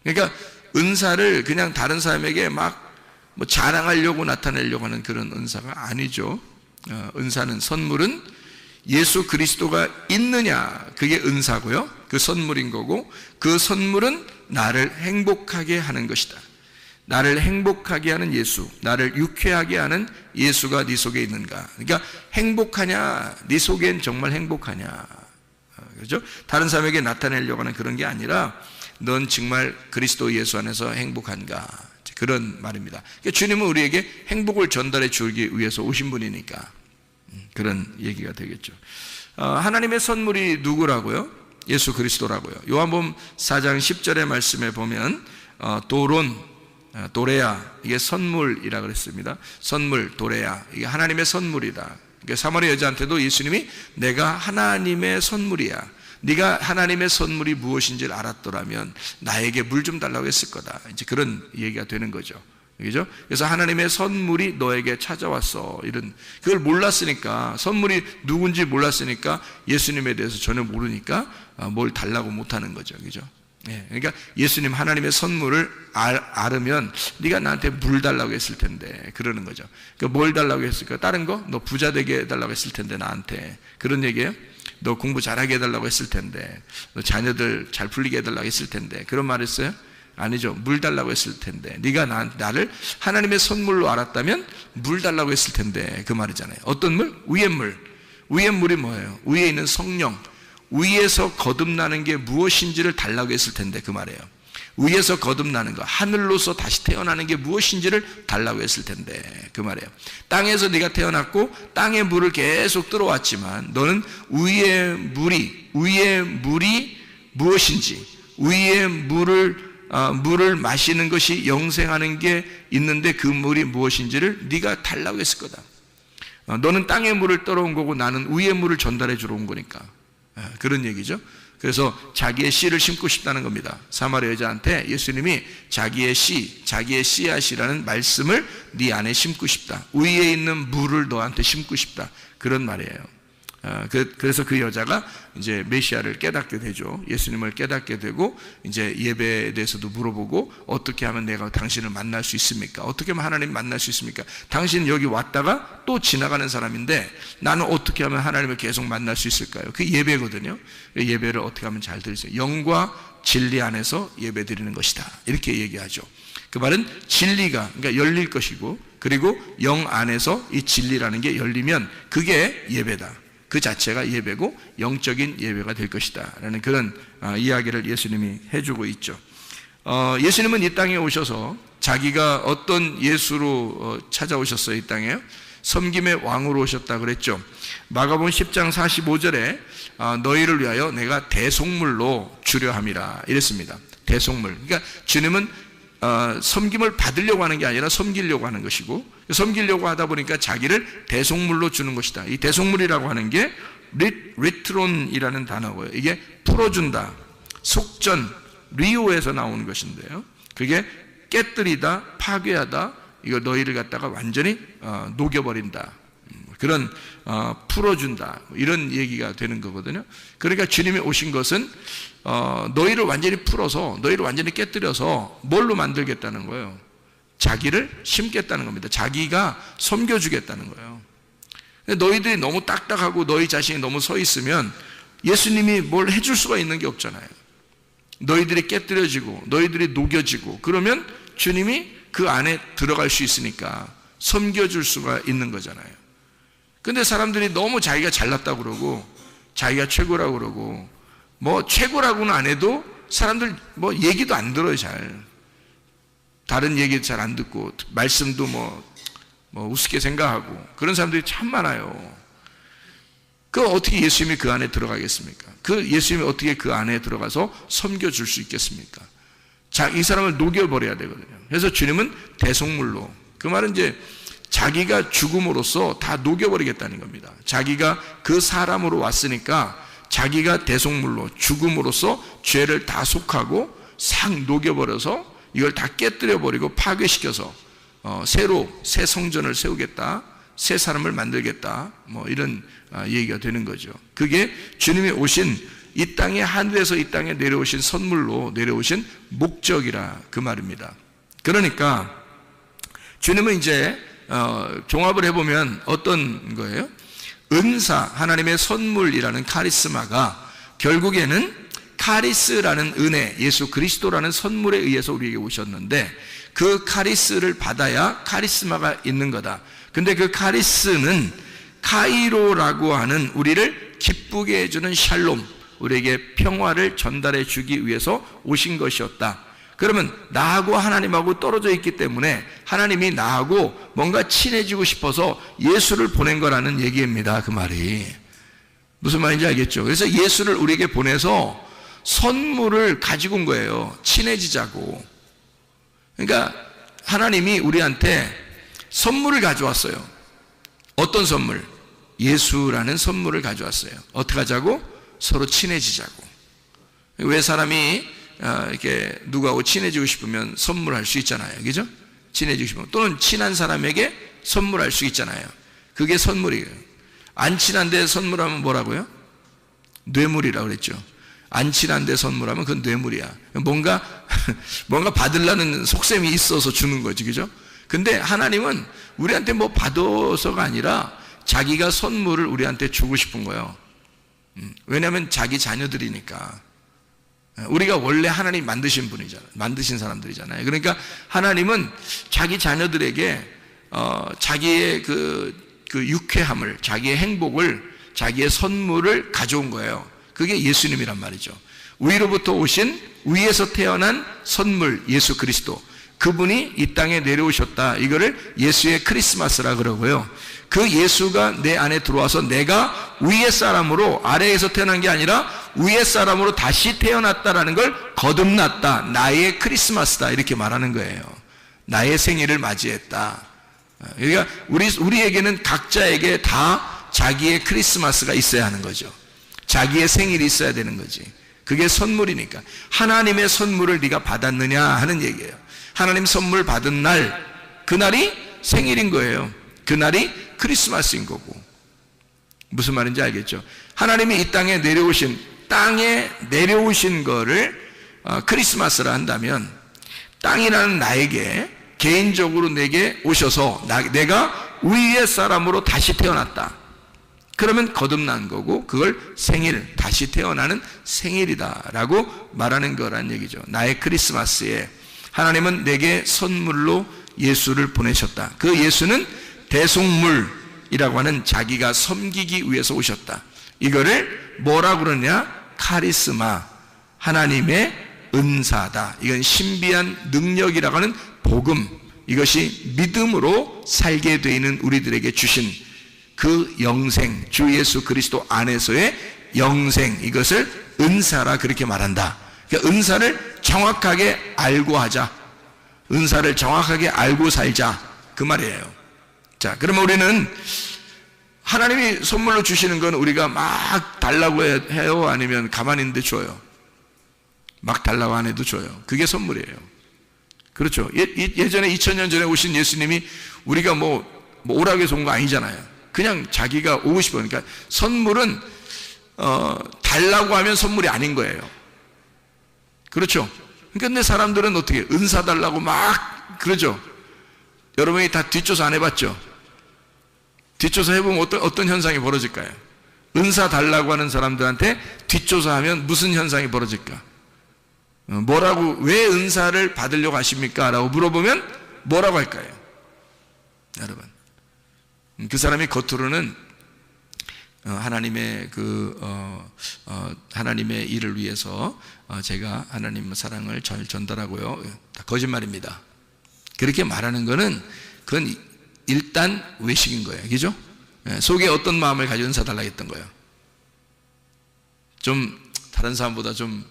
그러니까 은사를 그냥 다른 사람에게 막 뭐 자랑하려고 나타내려고 하는 그런 은사가 아니죠. 은사는, 선물은 예수 그리스도가 있느냐, 그게 은사고요, 그 선물인 거고, 그 선물은 나를 행복하게 하는 것이다. 나를 행복하게 하는 예수, 나를 유쾌하게 하는 예수가 네 속에 있는가. 그러니까 행복하냐, 네 속엔 정말 행복하냐, 그렇죠? 다른 사람에게 나타내려고 하는 그런 게 아니라 넌 정말 그리스도 예수 안에서 행복한가, 그런 말입니다. 그러니까 주님은 우리에게 행복을 전달해 주기 위해서 오신 분이니까 그런 얘기가 되겠죠. 하나님의 선물이 누구라고요? 예수 그리스도라고요. 요한복음 4장 10절의 말씀에 보면 도레아, 이게 선물이라 그랬습니다. 선물, 도레아, 이게 하나님의 선물이다. 그러니까 사마리아 여자한테도 예수님이 내가 하나님의 선물이야, 네가 하나님의 선물이 무엇인지를 알았더라면 나에게 물 좀 달라고 했을 거다, 이제 그런 얘기가 되는 거죠. 그죠? 그래서 하나님의 선물이 너에게 찾아왔어, 이런, 그걸 몰랐으니까, 선물이 누군지 몰랐으니까 예수님에 대해서 전혀 모르니까 뭘 달라고 못하는 거죠. 그죠? 예, 그러니까 예수님 하나님의 선물을 알으면 네가 나한테 물 달라고 했을 텐데, 그러는 거죠. 그러니까 뭘 달라고 했을까? 다른 거? 너 부자 되게 해달라고 했을 텐데, 나한테. 그런 얘기예요? 너 공부 잘하게 해달라고 했을 텐데, 너 자녀들 잘 풀리게 해달라고 했을 텐데, 그런 말 했어요? 아니죠. 물 달라고 했을 텐데, 네가 나를 하나님의 선물로 알았다면 물 달라고 했을 텐데, 그 말이잖아요. 어떤 물? 위의 물. 위의 물이 뭐예요? 위에 있는 성령, 위에서 거듭나는 게 무엇인지를 달라고 했을 텐데, 그 말이에요. 위에서 거듭나는 거, 하늘로서 다시 태어나는 게 무엇인지를 달라고 했을 텐데, 그 말이에요. 땅에서 네가 태어났고 땅의 물을 계속 들어왔지만 너는 위의 물이 무엇인지, 위의 물을 마시는 것이 영생하는 게 있는데 그 물이 무엇인지를 네가 달라고 했을 거다. 너는 땅의 물을 떨어온 거고 나는 위의 물을 전달해 주러 온 거니까, 그런 얘기죠. 그래서 자기의 씨를 심고 싶다는 겁니다. 사마리아 여자한테 예수님이 자기의 씨앗이라는 말씀을 네 안에 심고 싶다, 위에 있는 물을 너한테 심고 싶다, 그런 말이에요. 그래서 그 여자가 이제 메시아를 깨닫게 되죠. 예수님을 깨닫게 되고 이제 예배에 대해서도 물어보고, 어떻게 하면 내가 당신을 만날 수 있습니까? 어떻게 하면 하나님 만날 수 있습니까? 당신 여기 왔다가 또 지나가는 사람인데 나는 어떻게 하면 하나님을 계속 만날 수 있을까요? 그게 예배거든요. 예배를 어떻게 하면 잘 드리세요? 영과 진리 안에서 예배 드리는 것이다, 이렇게 얘기하죠. 그 말은 진리가, 그러니까 열릴 것이고, 그리고 영 안에서 이 진리라는 게 열리면 그게 예배다, 그 자체가 예배고 영적인 예배가 될 것이다 라는 그런 이야기를 예수님이 해주고 있죠. 예수님은 이 땅에 오셔서 자기가 어떤 예수로 찾아오셨어요? 이 땅에요? 섬김의 왕으로 오셨다 그랬죠. 마가복음 10장 45절에 너희를 위하여 내가 대속물로 주려 함이라 이랬습니다. 대속물. 그러니까 주님은 섬김을 받으려고 하는 게 아니라 섬기려고 하는 것이고, 섬기려고 하다 보니까 자기를 대속물로 주는 것이다. 이 대속물이라고 하는 게 리트론이라는 단어고요. 이게 풀어준다, 속전, 리오에서 나오는 것인데요, 그게 깨뜨리다, 파괴하다, 이거 너희를 갖다가 완전히 녹여버린다, 그런 풀어준다, 이런 얘기가 되는 거거든요. 그러니까 주님이 오신 것은 너희를 완전히 풀어서, 너희를 완전히 깨뜨려서 뭘로 만들겠다는 거예요? 자기를 심겠다는 겁니다. 자기가 섬겨주겠다는 거예요. 너희들이 너무 딱딱하고 너희 자신이 너무 서 있으면 예수님이 뭘 해줄 수가 있는 게 없잖아요. 너희들이 깨뜨려지고 너희들이 녹여지고 그러면 주님이 그 안에 들어갈 수 있으니까 섬겨줄 수가 있는 거잖아요. 근데 사람들이 너무 자기가 잘났다고 그러고 자기가 최고라고 그러고, 뭐 최고라고는 안 해도 사람들 뭐 얘기도 안 들어요. 잘 다른 얘기도 잘 안 듣고, 말씀도 뭐 우습게 생각하고, 그런 사람들이 참 많아요. 그 어떻게 예수님이 그 안에 들어가겠습니까? 그 예수님이 어떻게 그 안에 들어가서 섬겨줄 수 있겠습니까? 이 사람을 녹여버려야 되거든요. 그래서 주님은 대속물로, 그 말은 이제 자기가 죽음으로써 다 녹여버리겠다는 겁니다. 자기가 그 사람으로 왔으니까 자기가 대속물로 죽음으로써 죄를 다 속하고 싹 녹여버려서 이걸 다 깨뜨려버리고 파괴시켜서 새 성전을 세우겠다, 새 사람을 만들겠다, 뭐 이런 얘기가 되는 거죠. 그게 주님이 오신 이 땅에, 하늘에서 이 땅에 내려오신 선물로 내려오신 목적이라 그 말입니다. 그러니까 주님은 이제 종합을 해보면 어떤 거예요? 은사, 하나님의 선물이라는 카리스마가 결국에는 카리스라는 은혜, 예수 그리스도라는 선물에 의해서 우리에게 오셨는데, 그 카리스를 받아야 카리스마가 있는 거다. 근데 그 카리스는 카이로라고 하는 우리를 기쁘게 해주는 샬롬, 우리에게 평화를 전달해 주기 위해서 오신 것이었다. 그러면 나하고 하나님하고 떨어져 있기 때문에 하나님이 나하고 뭔가 친해지고 싶어서 예수를 보낸 거라는 얘기입니다. 그 말이 무슨 말인지 알겠죠? 그래서 예수를 우리에게 보내서 선물을 가지고 온 거예요. 친해지자고. 그러니까 하나님이 우리한테 선물을 가져왔어요. 어떤 선물? 예수라는 선물을 가져왔어요. 어떻게 하자고? 서로 친해지자고. 왜 사람이 이렇게 누구하고 친해지고 싶으면 선물할 수 있잖아요. 그죠? 친해지고 싶으면. 또는 친한 사람에게 선물할 수 있잖아요. 그게 선물이에요. 안 친한데 선물하면 뭐라고요? 뇌물이라고 그랬죠. 안 친한데 선물하면 그건 뇌물이야. 뭔가 받으려는 속셈이 있어서 주는 거지. 그죠? 근데 하나님은 우리한테 뭐 받아서가 아니라 자기가 선물을 우리한테 주고 싶은 거예요. 왜냐하면 자기 자녀들이니까. 우리가 원래 하나님 만드신 분이잖아요. 만드신 사람들이잖아요. 그러니까 하나님은 자기 자녀들에게 자기의 그 유쾌함을, 자기의 행복을, 자기의 선물을 가져온 거예요. 그게 예수님이란 말이죠. 위로부터 오신, 위에서 태어난 선물, 예수 그리스도. 그분이 이 땅에 내려오셨다. 이거를 예수의 크리스마스라 그러고요. 그 예수가 내 안에 들어와서 내가 위의 사람으로, 아래에서 태어난 게 아니라 위의 사람으로 다시 태어났다라는 걸 거듭났다. 나의 크리스마스다. 이렇게 말하는 거예요. 나의 생일을 맞이했다. 그러니까 우리에게는 각자에게 다 자기의 크리스마스가 있어야 하는 거죠. 자기의 생일이 있어야 되는 거지. 그게 선물이니까. 하나님의 선물을 네가 받았느냐 하는 얘기예요. 하나님 선물 받은 날, 그날이 생일인 거예요. 그날이 크리스마스인 거고. 무슨 말인지 알겠죠? 하나님이 이 땅에 내려오신 거를 크리스마스라 한다면, 땅이라는 나에게 개인적으로 내게 오셔서 내가 위의 사람으로 다시 태어났다. 그러면 거듭난 거고, 그걸 생일, 다시 태어나는 생일이다라고 말하는 거란 얘기죠. 나의 크리스마스에 하나님은 내게 선물로 예수를 보내셨다. 그 예수는 대속물이라고 하는 자기가 섬기기 위해서 오셨다. 이거를 뭐라고 그러냐? 카리스마, 하나님의 은사다. 이건 신비한 능력이라고 하는 복음, 이것이 믿음으로 살게 되어 있는 우리들에게 주신 그 영생, 주 예수 그리스도 안에서의 영생, 이것을 은사라 그렇게 말한다. 그러니까 은사를 정확하게 알고 하자. 은사를 정확하게 알고 살자. 그 말이에요. 자, 그러면 우리는 하나님이 선물로 주시는 건 우리가 막 달라고 해요? 아니면 가만히 있는데 줘요? 막 달라고 안 해도 줘요. 그게 선물이에요. 그렇죠. 예전에 2000년 전에 오신 예수님이 우리가 뭐 오라고 해서 온 거 아니잖아요. 그냥 자기가 오고 싶어요. 그러니까 선물은 달라고 하면 선물이 아닌 거예요. 그렇죠. 그런데 사람들은 어떻게 은사 달라고 막 그러죠. 여러분이 다 뒷조사 안 해봤죠? 뒷조사 해보면 어떤 현상이 벌어질까요? 은사 달라고 하는 사람들한테 뒷조사하면 무슨 현상이 벌어질까? 왜 은사를 받으려고 하십니까? 라고 물어보면 뭐라고 할까요? 여러분, 그 사람이 겉으로는 하나님의 하나님의 일을 위해서 제가 하나님의 사랑을 잘 전달하고요. 다 거짓말입니다. 그렇게 말하는 거는 그건 일단 외식인 거예요. 그죠? 속에 어떤 마음을 가지고 은사 달라고 했던 거예요? 좀 다른 사람보다 좀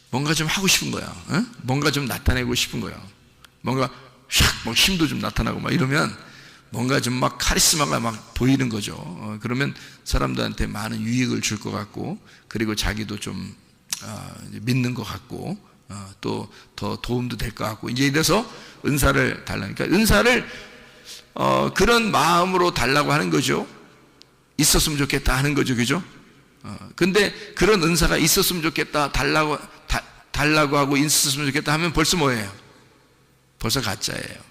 뭔가 좀 하고 싶은 거야. 뭔가 좀 나타내고 싶은 거야. 뭔가 샥 힘도 좀 나타나고 막 이러면 뭔가 좀 막 카리스마가 막 보이는 거죠. 그러면 사람들한테 많은 유익을 줄 것 같고, 그리고 자기도 좀 믿는 것 같고, 또 더 도움도 될 것 같고, 이제 이래서 은사를 달라니까, 은사를 그런 마음으로 달라고 하는 거죠. 있었으면 좋겠다 하는 거죠. 그죠? 근데 그런 은사가 있었으면 좋겠다, 달라고 하고 있었으면 좋겠다 하면 벌써 뭐예요? 벌써 가짜예요.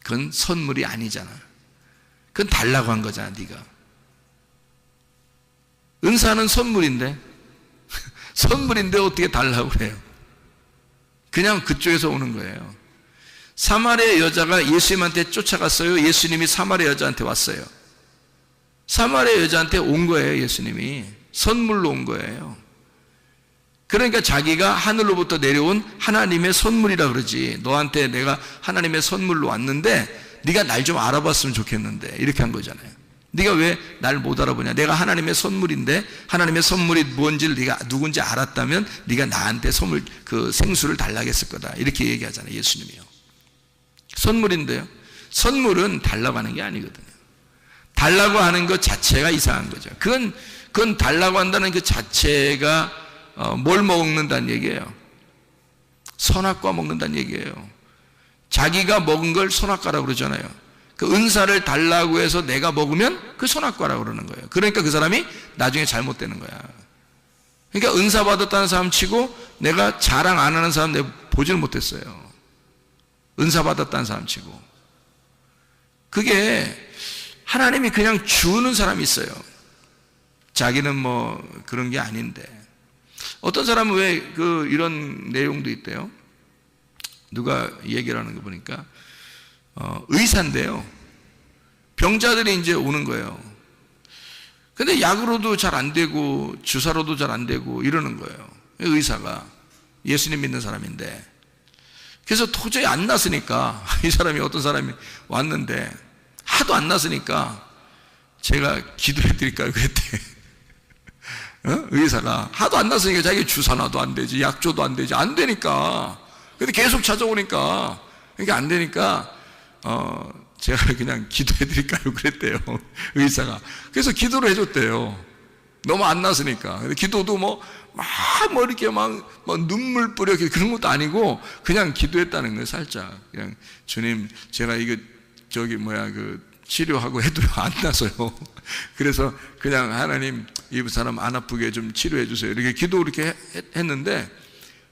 그건 선물이 아니잖아. 그건 달라고 한 거잖아, 네가. 은사는 선물인데 선물인데 어떻게 달라고 그래요? 그냥 그쪽에서 오는 거예요. 사마리아 여자가 예수님한테 쫓아갔어요? 예수님이 사마리아 여자한테 왔어요? 사마리아 여자한테 온 거예요. 예수님이 선물로 온 거예요. 그러니까 자기가 하늘로부터 내려온 하나님의 선물이라 그러지. 너한테 내가 하나님의 선물로 왔는데 네가 날 좀 알아봤으면 좋겠는데, 이렇게 한 거잖아요. 네가 왜 날 못 알아보냐? 내가 하나님의 선물인데 하나님의 선물이 뭔지를 네가 누군지 알았다면 네가 나한테 선물, 그 생수를 달라고 했을 거다, 이렇게 얘기하잖아요, 예수님이요. 선물인데요, 선물은 달라고 하는 게 아니거든요. 달라고 하는 것 자체가 이상한 거죠. 그건 달라고 한다는 그 자체가 뭘 먹는다는 얘기예요? 선악과 먹는다는 얘기예요. 자기가 먹은 걸 선악과라고 그러잖아요. 그 은사를 달라고 해서 내가 먹으면 그 선악과라고 그러는 거예요. 그러니까 그 사람이 나중에 잘못되는 거야. 그러니까 은사 받았다는 사람 치고 내가 자랑 안 하는 사람 내가 보지를 못했어요. 은사 받았다는 사람 치고. 그게 하나님이 그냥 주는 사람이 있어요. 자기는 뭐 그런 게 아닌데. 어떤 사람은 왜 이런 내용도 있대요. 누가 얘기를 하는 거 보니까 의사인데요, 병자들이 이제 오는 거예요. 근데 약으로도 잘 안 되고 주사로도 잘 안 되고 이러는 거예요. 의사가 예수님 믿는 사람인데. 그래서 도저히 안 났으니까 이 사람이, 어떤 사람이 왔는데 하도 안 났으니까 제가 기도해 드릴까요? 그랬대. 의사가 하도 안 났으니까 자기 주사놔도 안 되지, 약줘도 안 되지, 안 되니까. 근데 계속 찾아오니까, 그러니까 안 되니까 제가 그냥 기도해 드릴까요? 그랬대요, 의사가. 그래서 기도를 해줬대요. 너무 안 났으니까. 근데 기도도 뭐 이렇게 막 눈물 뿌려 그런 것도 아니고 그냥 기도했다는 거예요. 살짝 그냥, 주님, 제가 이거 치료하고 해도 안 나서요. 그래서 그냥 하나님, 이 사람 안 아프게 좀 치료해 주세요, 이렇게 기도 이렇게 했는데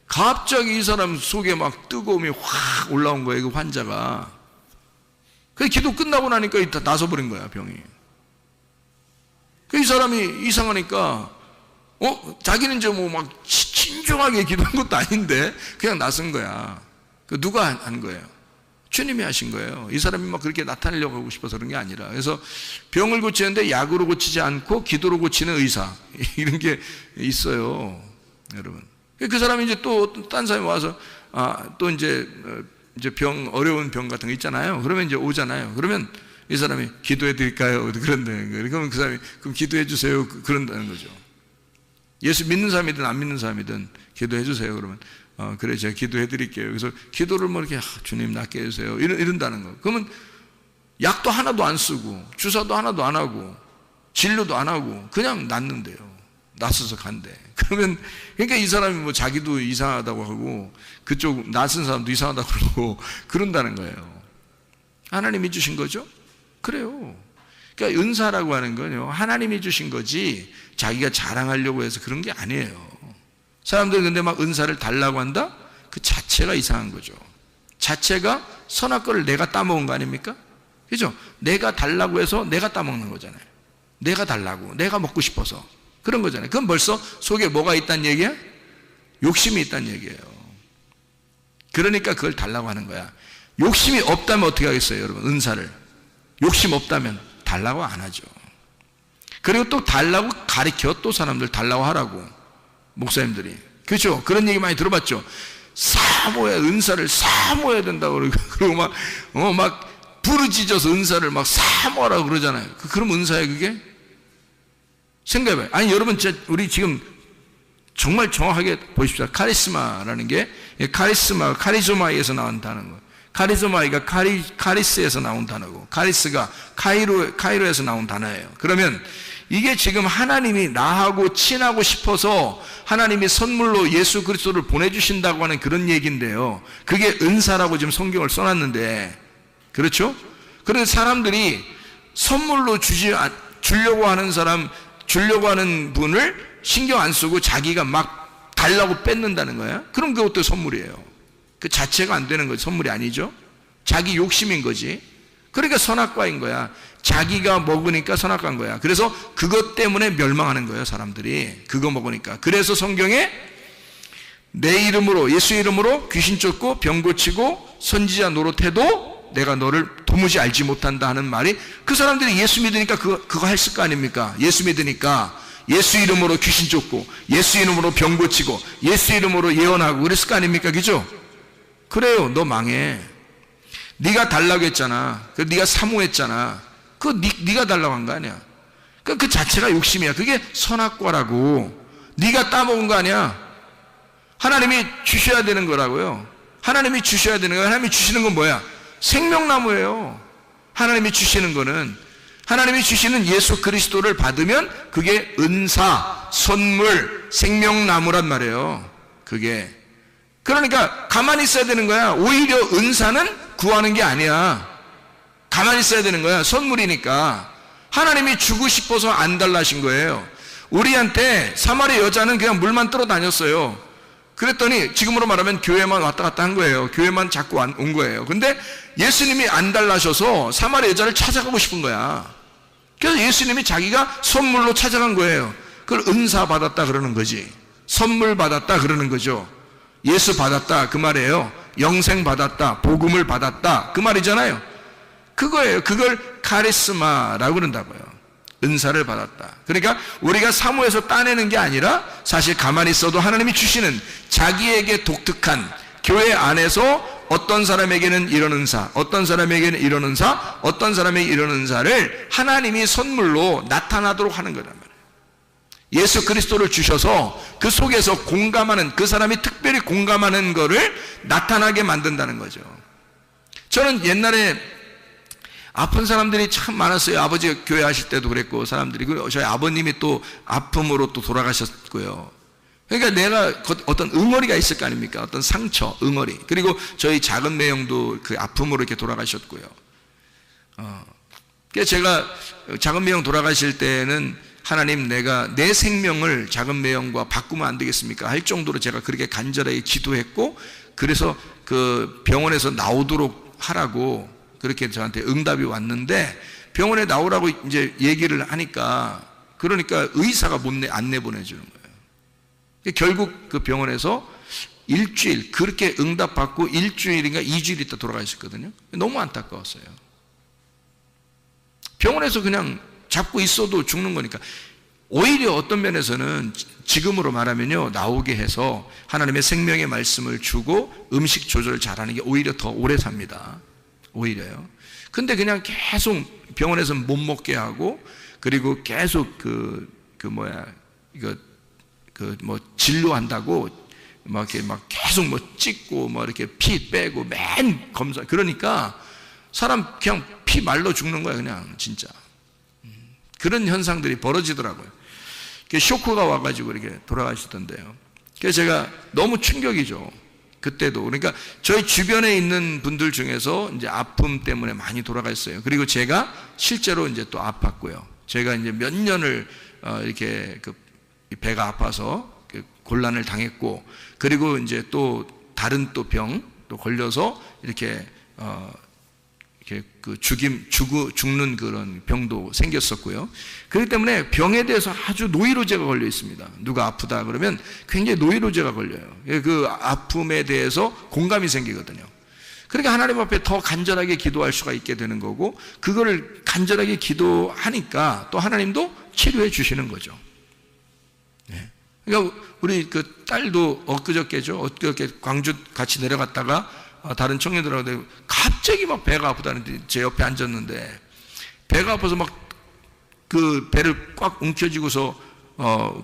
갑자기 이 사람 속에 막 뜨거움이 확 올라온 거예요, 그 환자가. 그 기도 끝나고 나니까 나서버린 거야, 병이. 이 사람이 이상하니까, 자기는 이제 뭐 막 신중하게 기도한 것도 아닌데 그냥 나선 거야. 누가 한 거예요? 주님이 하신 거예요. 이 사람이 막 그렇게 나타내려고 하고 싶어서 그런 게 아니라. 그래서 병을 고치는데 약으로 고치지 않고 기도로 고치는 의사, 이런 게 있어요, 여러분. 그 사람이 이제 또 딴 사람이 와서 또 이제 어려운 병 같은 거 있잖아요. 그러면 이제 오잖아요. 그러면 이 사람이 기도해 드릴까요? 그런데 그러면 그 사람이 그럼 기도해 주세요, 그런다는 거죠. 예수 믿는 사람이든 안 믿는 사람이든 기도해 주세요. 그러면 그래, 제가 기도해 드릴게요. 그래서 기도를 뭐 이렇게 주님 낫게 해주세요, 이런다는 거. 그러면 약도 하나도 안 쓰고 주사도 하나도 안 하고 진료도 안 하고 그냥 낫는데요. 낫어서 간대. 그러면 그러니까 이 사람이 뭐 자기도 이상하다고 하고 그쪽 낯선 사람도 이상하다고 그러고 그런다는 거예요. 하나님이 주신 거죠? 그래요. 그러니까 은사라고 하는 건요, 하나님이 주신 거지 자기가 자랑하려고 해서 그런 게 아니에요. 사람들은 근데 막 은사를 달라고 한다? 그 자체가 이상한 거죠. 자체가 선악과를 내가 따먹은 거 아닙니까? 그죠? 내가 달라고 해서 내가 따먹는 거잖아요. 내가 달라고, 내가 먹고 싶어서 그런 거잖아요. 그건 벌써 속에 뭐가 있다는 얘기야? 욕심이 있다는 얘기예요. 그러니까 그걸 달라고 하는 거야. 욕심이 없다면 어떻게 하겠어요, 여러분? 은사를 욕심 없다면 달라고 안 하죠. 그리고 또 달라고 가르쳐, 또 사람들 달라고 하라고, 목사님들이. 그렇죠? 그런 얘기 많이 들어봤죠. 사모해야, 은사를 사모해야 된다고 그러고 막 부르짖어서 은사를 막 사모하라고 그러잖아요. 그럼 은사예요, 그게? 생각해봐요. 아니, 여러분, 우리 지금 정말 정확하게 보십시오. 카리스마라는 게, 카리스마가 카리조마이에서 나온 단어고, 카리조마이가 카리스에서 나온 단어고, 카리스가 카이로에서 나온 단어예요. 그러면 이게 지금 하나님이 나하고 친하고 싶어서 하나님이 선물로 예수 그리스도를 보내주신다고 하는 그런 얘기인데요. 그게 은사라고 지금 성경을 써놨는데, 그렇죠? 그런데 사람들이 선물로 주려고 하는 사람, 주려고 하는 분을 신경 안 쓰고 자기가 막 달라고 뺏는다는 거야? 그럼 그것도 선물이에요. 그 자체가 안 되는 거지, 선물이 아니죠? 자기 욕심인 거지. 그러니까 선악과인 거야. 자기가 먹으니까 선악과인 거야. 그래서 그것 때문에 멸망하는 거예요, 사람들이. 그거 먹으니까. 그래서 성경에 내 이름으로, 예수 이름으로 귀신 쫓고 병 고치고 선지자 노릇해도 내가 너를 도무지 알지 못한다 하는 말이, 그 사람들이 예수 믿으니까 그거 했을 거 아닙니까? 예수 믿으니까 예수 이름으로 귀신 쫓고 예수 이름으로 병 고치고 예수 이름으로 예언하고 그랬을 거 아닙니까? 그죠? 그래요. 너 망해. 네가 달라고 했잖아. 네가 사모했잖아. 네가 달라고 한 거 아니야. 그 자체가 욕심이야. 그게 선악과라고. 네가 따먹은 거 아니야. 하나님이 주셔야 되는 거라고요. 하나님이 주셔야 되는 거예요. 하나님이 주시는 건 뭐야? 생명나무예요. 하나님이 주시는 거는, 하나님이 주시는 예수 그리스도를 받으면 그게 은사, 선물, 생명나무란 말이에요. 그게. 그러니까 가만히 있어야 되는 거야. 오히려 은사는 구하는 게 아니야. 가만히 있어야 되는 거야. 선물이니까. 하나님이 주고 싶어서 안 달라신 거예요. 우리한테 사마리 여자는 그냥 물만 뜨러 다녔어요. 그랬더니 지금으로 말하면 교회만 왔다 갔다 한 거예요. 교회만 자꾸 온 거예요. 근데 예수님이 안 달라셔서 사마리 여자를 찾아가고 싶은 거야. 그래서 예수님이 자기가 선물로 찾아간 거예요. 그걸 은사 받았다 그러는 거지. 선물 받았다 그러는 거죠. 예수 받았다 그 말이에요. 영생 받았다, 복음을 받았다 그 말이잖아요. 그거예요. 그걸 카리스마라고 그런다고요. 은사를 받았다. 그러니까 우리가 사모해서 따내는 게 아니라 사실 가만히 있어도 하나님이 주시는 자기에게 독특한, 교회 안에서 어떤 사람에게는 이런 은사, 어떤 사람에게는 이런 은사, 어떤 사람에게 이런 은사를 하나님이 선물로 나타나도록 하는 거란 말이에요. 예수 그리스도를 주셔서 그 속에서 공감하는, 그 사람이 특별히 공감하는 거를 나타나게 만든다는 거죠. 저는 옛날에 아픈 사람들이 참 많았어요. 아버지가 교회 하실 때도 그랬고, 사람들이. 그리고 저희 아버님이 또 아픔으로 또 돌아가셨고요. 그러니까 내가 어떤 응어리가 있을 거 아닙니까? 어떤 상처, 응어리. 그리고 저희 작은 매형도 그 아픔으로 이렇게 돌아가셨고요. 그래서 제가 작은 매형 돌아가실 때는 하나님, 내가 내 생명을 작은 매형과 바꾸면 안 되겠습니까? 할 정도로 제가 그렇게 간절하게 기도했고, 그래서 그 병원에서 나오도록 하라고 그렇게 저한테 응답이 왔는데, 병원에 나오라고 이제 얘기를 하니까, 그러니까 의사가 안 내보내주는 거예요. 결국 그 병원에서 일주일, 그렇게 응답받고 일주일인가 2주일 있다 돌아가셨거든요. 너무 안타까웠어요. 병원에서 그냥 잡고 있어도 죽는 거니까. 오히려 어떤 면에서는 지금으로 말하면요, 나오게 해서 하나님의 생명의 말씀을 주고 음식 조절을 잘하는 게 오히려 더 오래 삽니다. 오히려요. 근데 그냥 계속 병원에서 못 먹게 하고, 그리고 계속 진료한다고 막 이렇게 막 계속 찍고 이렇게 피 빼고 맨 검사. 그러니까 사람 그냥 피 말라 죽는 거야, 그냥 진짜. 그런 현상들이 벌어지더라고요. 쇼크가 와가지고 이렇게 돌아가시던데요. 그래서 제가 너무 충격이죠. 그때도. 그러니까 저희 주변에 있는 분들 중에서 이제 아픔 때문에 많이 돌아갔어요. 그리고 제가 실제로 이제 또 아팠고요. 제가 이제 몇 년을 이렇게 배가 아파서 곤란을 당했고, 그리고 이제 또 다른 또 병 또 걸려서 이렇게 죽는 그런 병도 생겼었고요. 그렇기 때문에 병에 대해서 아주 노이로제가 걸려 있습니다. 누가 아프다 그러면 굉장히 노이로제가 걸려요. 그 아픔에 대해서 공감이 생기거든요. 그러니까 하나님 앞에 더 간절하게 기도할 수가 있게 되는 거고, 그거를 간절하게 기도하니까 또 하나님도 치료해 주시는 거죠. 네. 그러니까 우리 그 딸도 엊그저께 광주 같이 내려갔다가 다른 청년들하고 갑자기 막 배가 아프다는데 제 옆에 앉았는데, 배가 아파서 막 그 배를 꽉 움켜쥐고서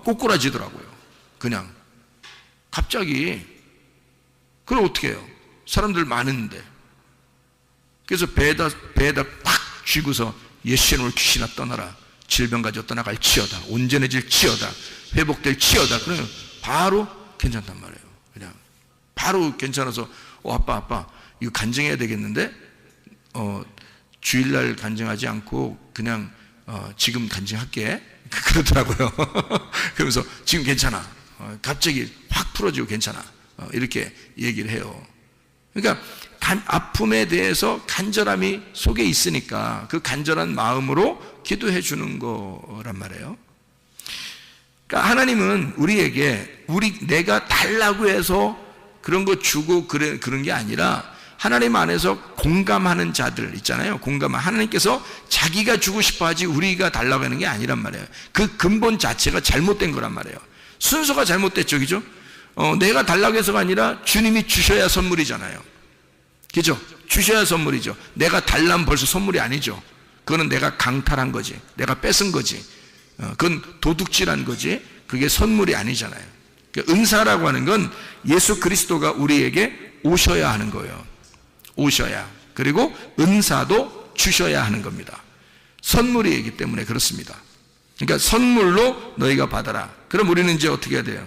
꼬꾸라지더라고요. 그냥 갑자기. 그럼 어떻게 해요? 사람들 많은데. 그래서 배에다 꽉 쥐고서 예수 이름으로 귀신아 떠나라, 질병 가져 떠나갈지어다, 온전해질지어다, 회복될 지어다. 그러면 바로 괜찮단 말이에요. 그냥 바로 괜찮아서 아빠 이거 간증해야 되겠는데, 주일날 간증하지 않고 그냥 지금 간증할게 그러더라고요. 그러면서 지금 괜찮아, 갑자기 확 풀어지고 괜찮아, 이렇게 얘기를 해요. 그러니까 아픔에 대해서 간절함이 속에 있으니까 그 간절한 마음으로 기도해 주는 거란 말이에요. 그러니까 하나님은 우리에게 내가 달라고 해서 그런 거 주고 그런 게 아니라, 하나님 안에서 공감하는 자들 있잖아요. 하나님께서 자기가 주고 싶어 하지 우리가 달라고 하는 게 아니란 말이에요. 그 근본 자체가 잘못된 거란 말이에요. 순서가 잘못됐죠. 그죠? 내가 달라고 해서가 아니라 주님이 주셔야 선물이잖아요. 그죠? 주셔야 선물이죠. 내가 달라면 벌써 선물이 아니죠. 그거는 내가 강탈한 거지. 내가 뺏은 거지. 그건 도둑질한 거지. 그게 선물이 아니잖아요. 그러니까 은사라고 하는 건 예수 그리스도가 우리에게 오셔야 하는 거예요. 오셔야. 그리고 은사도 주셔야 하는 겁니다. 선물이기 때문에 그렇습니다. 그러니까 선물로 너희가 받아라. 그럼 우리는 이제 어떻게 해야 돼요?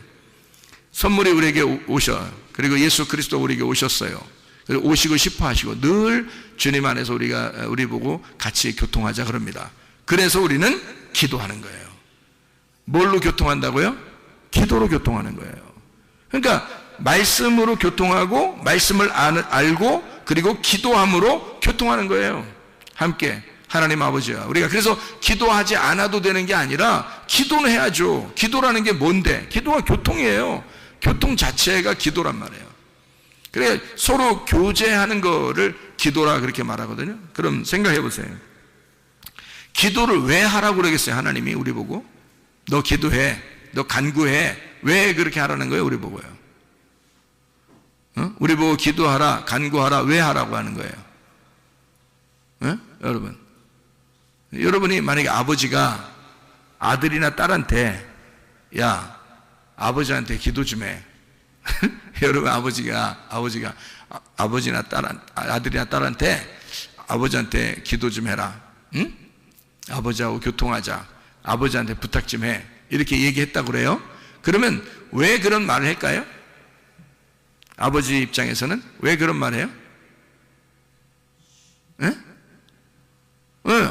선물이 우리에게 오셔. 그리고 예수 그리스도 우리에게 오셨어요. 그리고 오시고 싶어 하시고 늘 주님 안에서 우리 보고 같이 교통하자 그럽니다. 그래서 우리는 기도하는 거예요. 뭘로 교통한다고요? 기도로 교통하는 거예요. 그러니까 말씀으로 교통하고 말씀을 알고 그리고 기도함으로 교통하는 거예요. 함께 하나님 아버지와 우리가 그래서 기도하지 않아도 되는 게 아니라 기도는 해야죠. 기도라는 게 뭔데? 기도가 교통이에요. 교통 자체가 기도란 말이에요. 그래 서로 교제하는 거를 기도라 그렇게 말하거든요. 그럼 생각해 보세요. 기도를 왜 하라고 그러겠어요? 하나님이 우리 보고 너 기도해, 너 간구해. 왜 그렇게 하라는 거예요? 우리 보고요. 우리 보고 기도하라, 간구하라. 왜 하라고 하는 거예요? 여러분이 만약에 아버지가 아들이나 딸한테 야 아버지한테 기도 좀 해. 여러분 아버지가 아버지나 아들이나 딸한테 아버지한테 기도 좀 해라. 응? 아버지하고 교통하자. 아버지한테 부탁 좀 해. 이렇게 얘기했다고 그래요. 그러면 왜 그런 말을 할까요? 아버지 입장에서는 왜 그런 말을 해요?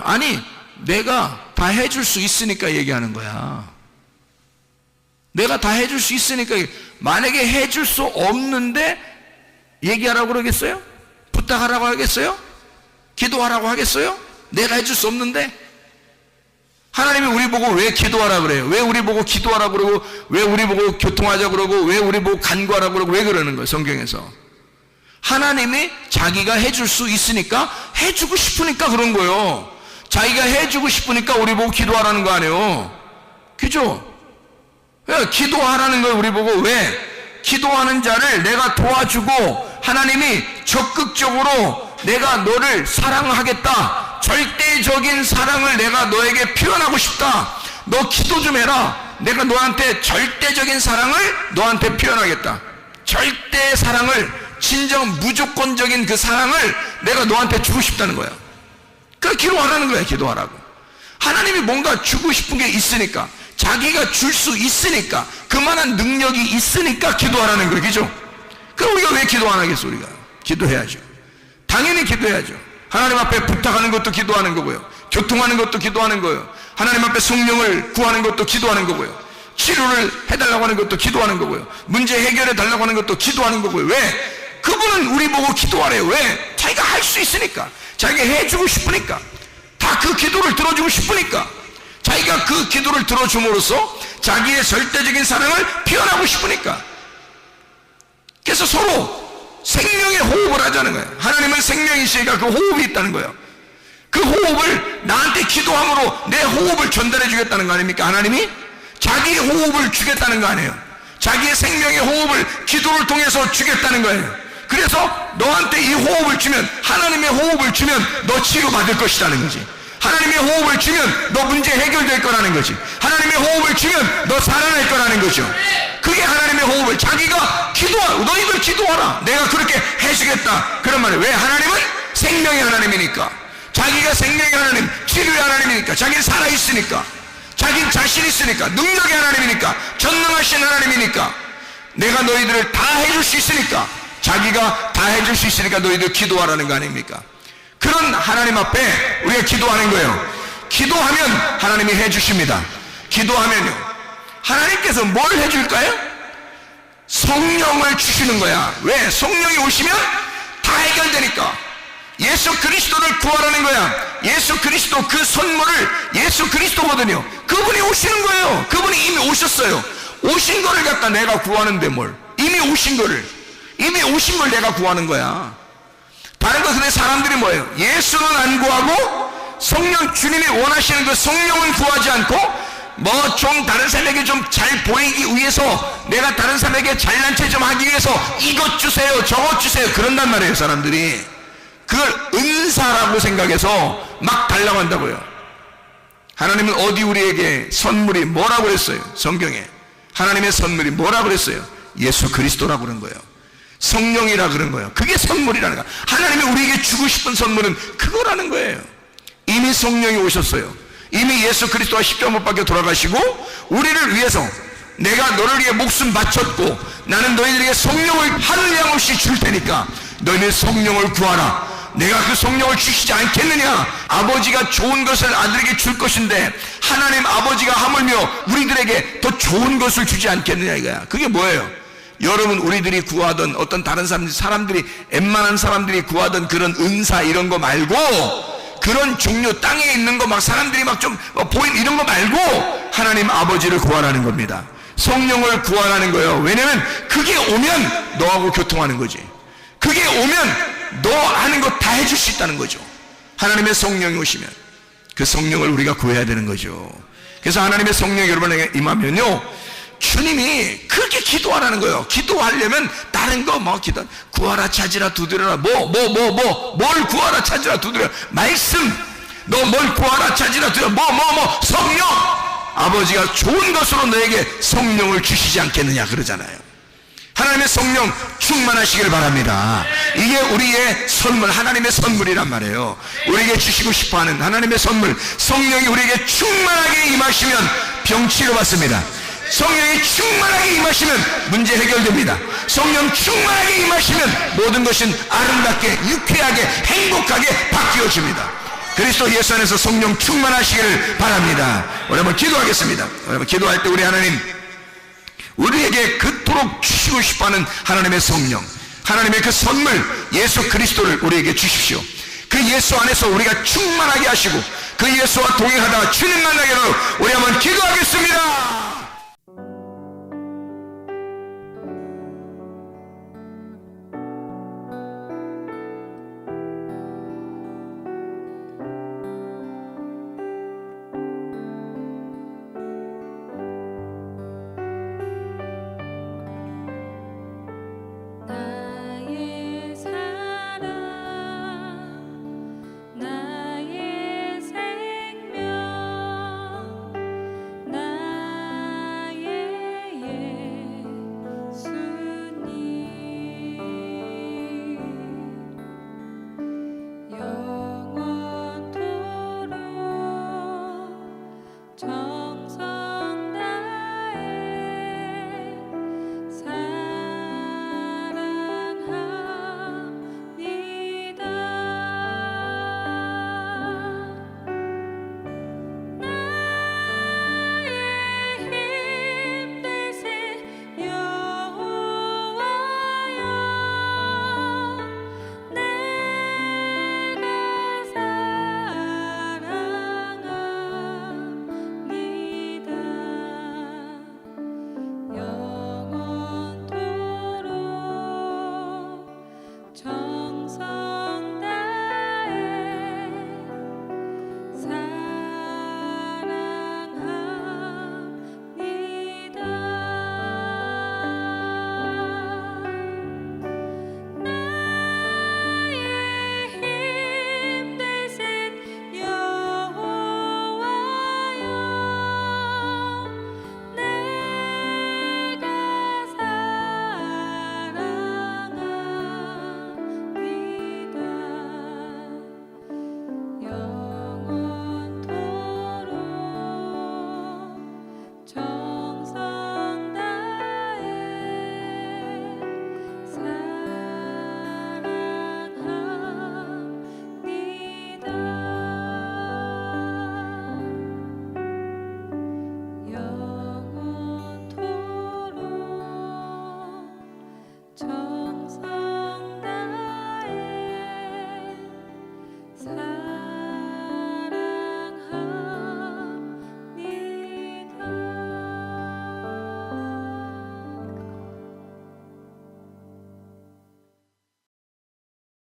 아니 내가 다 해줄 수 있으니까 얘기하는 거야. 내가 다 해줄 수 있으니까. 만약에 해줄 수 없는데 얘기하라고 그러겠어요? 부탁하라고 하겠어요? 기도하라고 하겠어요? 내가 해줄 수 없는데? 하나님이 우리 보고 왜 기도하라 그래요? 왜 우리 보고 기도하라 그러고 왜 우리 보고 교통하자 그러고 왜 우리 보고 간구하라 그러고 왜 그러는 거예요? 성경에서 하나님이 자기가 해줄 수 있으니까 해주고 싶으니까 그런 거예요. 자기가 해주고 싶으니까 우리 보고 기도하라는 거 아니에요. 그죠? 기도하라는 거예요. 우리 보고 왜? 기도하는 자를 내가 도와주고 하나님이 적극적으로 내가 너를 사랑하겠다. 절대적인 사랑을 내가 너에게 표현하고 싶다. 너 기도 좀 해라. 내가 너한테 절대적인 사랑을 너한테 표현하겠다. 절대 사랑을 진정 무조건적인 그 사랑을 내가 너한테 주고 싶다는 거야. 그러니까 기도하라는 거야. 기도하라고. 하나님이 뭔가 주고 싶은 게 있으니까 자기가 줄 수 있으니까 그만한 능력이 있으니까 기도하라는 거예요. 그죠? 그럼 우리가 왜 기도 안 하겠어? 우리가 기도해야죠. 당연히 기도해야죠. 하나님 앞에 부탁하는 것도 기도하는 거고요. 교통하는 것도 기도하는 거예요. 하나님 앞에 성령을 구하는 것도 기도하는 거고요. 치료를 해달라고 하는 것도 기도하는 거고요. 문제 해결해 달라고 하는 것도 기도하는 거고요. 왜? 그분은 우리 보고 기도하래요. 왜? 자기가 할 수 있으니까. 자기가 해주고 싶으니까. 다 그 기도를 들어주고 싶으니까. 자기가 그 기도를 들어줌으로써 자기의 절대적인 사랑을 표현하고 싶으니까. 그래서 서로 생명의 호흡을 하자는 거예요. 하나님은 생명이시니까 그 호흡이 있다는 거예요. 그 호흡을 나한테 기도함으로 내 호흡을 전달해 주겠다는 거 아닙니까? 하나님이 자기의 호흡을 주겠다는 거 아니에요. 자기의 생명의 호흡을 기도를 통해서 주겠다는 거예요. 그래서 너한테 이 호흡을 주면, 하나님의 호흡을 주면 너 치료받을 것이라는 거지. 하나님의 호흡을 주면 너 문제 해결될 거라는 거지. 하나님의 호흡을 주면 너 살아날 거라는 거죠. 그게 하나님의 호흡을. 자기가 너희들 기도하라. 내가 그렇게 해주겠다. 그런 말이에요. 왜? 하나님은 생명의 하나님이니까. 자기가 생명의 하나님, 치료의 하나님이니까. 자기는 살아있으니까. 자기는 자신 있으니까. 능력의 하나님이니까. 전능하신 하나님이니까. 내가 너희들을 다 해줄 수 있으니까. 자기가 다 해줄 수 있으니까 너희들 기도하라는 거 아닙니까? 그런 하나님 앞에 우리가 기도하는 거예요. 기도하면 하나님이 해주십니다. 기도하면요, 하나님께서 뭘 해줄까요? 성령을 주시는 거야. 왜? 성령이 오시면 다 해결되니까. 예수 그리스도를 구하라는 거야. 예수 그리스도 그 선물을 예수 그리스도거든요. 그분이 오시는 거예요. 그분이 이미 오셨어요. 오신 거를 갖다 내가 구하는데 뭘. 이미 오신 걸 내가 구하는 거야. 다른 거 근데 사람들이 뭐예요? 예수는 안 구하고 성령, 주님이 원하시는 그 성령은 구하지 않고 뭐 좀 다른 사람에게 좀 잘 보이기 위해서, 내가 다른 사람에게 잘난 체 좀 하기 위해서 이것 주세요 저것 주세요 그런단 말이에요. 사람들이 그걸 은사라고 생각해서 막 달라고 한다고요. 하나님은 어디 우리에게 선물이 뭐라고 그랬어요? 성경에 하나님의 선물이 뭐라고 그랬어요? 예수 그리스도라고 그런 거예요. 성령이라 그런 거예요. 그게 선물이라는 거예요. 하나님이 우리에게 주고 싶은 선물은 그거라는 거예요. 이미 성령이 오셨어요. 이미 예수 그리스도가 십자가 못 박혀 돌아가시고 우리를 위해서, 내가 너를 위해 목숨 바쳤고 나는 너희들에게 성령을 한량 없이 줄 테니까 너희는 성령을 구하라. 내가 그 성령을 주시지 않겠느냐. 아버지가 좋은 것을 아들에게 줄 것인데 하나님 아버지가 하물며 우리들에게 더 좋은 것을 주지 않겠느냐 이거야. 그게 뭐예요? 여러분, 우리들이 구하던 어떤 다른 사람들이 웬만한 사람들이 구하던 그런 은사 이런 거 말고, 그런 종류 땅에 있는 거 막 사람들이 막 좀 보인 이런 거 말고 하나님 아버지를 구하라는 겁니다. 성령을 구하라는 거예요. 왜냐면 그게 오면 너하고 교통하는 거지. 그게 오면 너 하는 거 다 해줄 수 있다는 거죠. 하나님의 성령이 오시면 그 성령을 우리가 구해야 되는 거죠. 그래서 하나님의 성령이 여러분에게 임하면요, 주님이 그렇게 기도하라는 거예요. 기도하려면 다른 거 뭐 기도, 구하라 찾으라 두드려라, 뭘 구하라 찾으라 두드려, 말씀, 너 뭘 구하라 찾으라 두드려, 성령. 아버지가 좋은 것으로 너에게 성령을 주시지 않겠느냐 그러잖아요. 하나님의 성령 충만하시길 바랍니다. 이게 우리의 선물, 하나님의 선물이란 말이에요. 우리에게 주시고 싶어하는 하나님의 선물, 성령이 우리에게 충만하게 임하시면 병 치료받습니다. 성령이 충만하게 임하시면 문제 해결됩니다. 성령 충만하게 임하시면 모든 것은 아름답게, 유쾌하게, 행복하게 바뀌어집니다. 그리스도 예수 안에서 성령 충만하시길 바랍니다. 우리 한번 기도하겠습니다. 여러분, 기도할 때 우리 하나님, 우리에게 그토록 주시고 싶어하는 하나님의 성령, 하나님의 그 선물 예수 그리스도를 우리에게 주십시오. 그 예수 안에서 우리가 충만하게 하시고 그 예수와 동행하다가 주님 만나게 하도록 우리 한번 기도하겠습니다. 저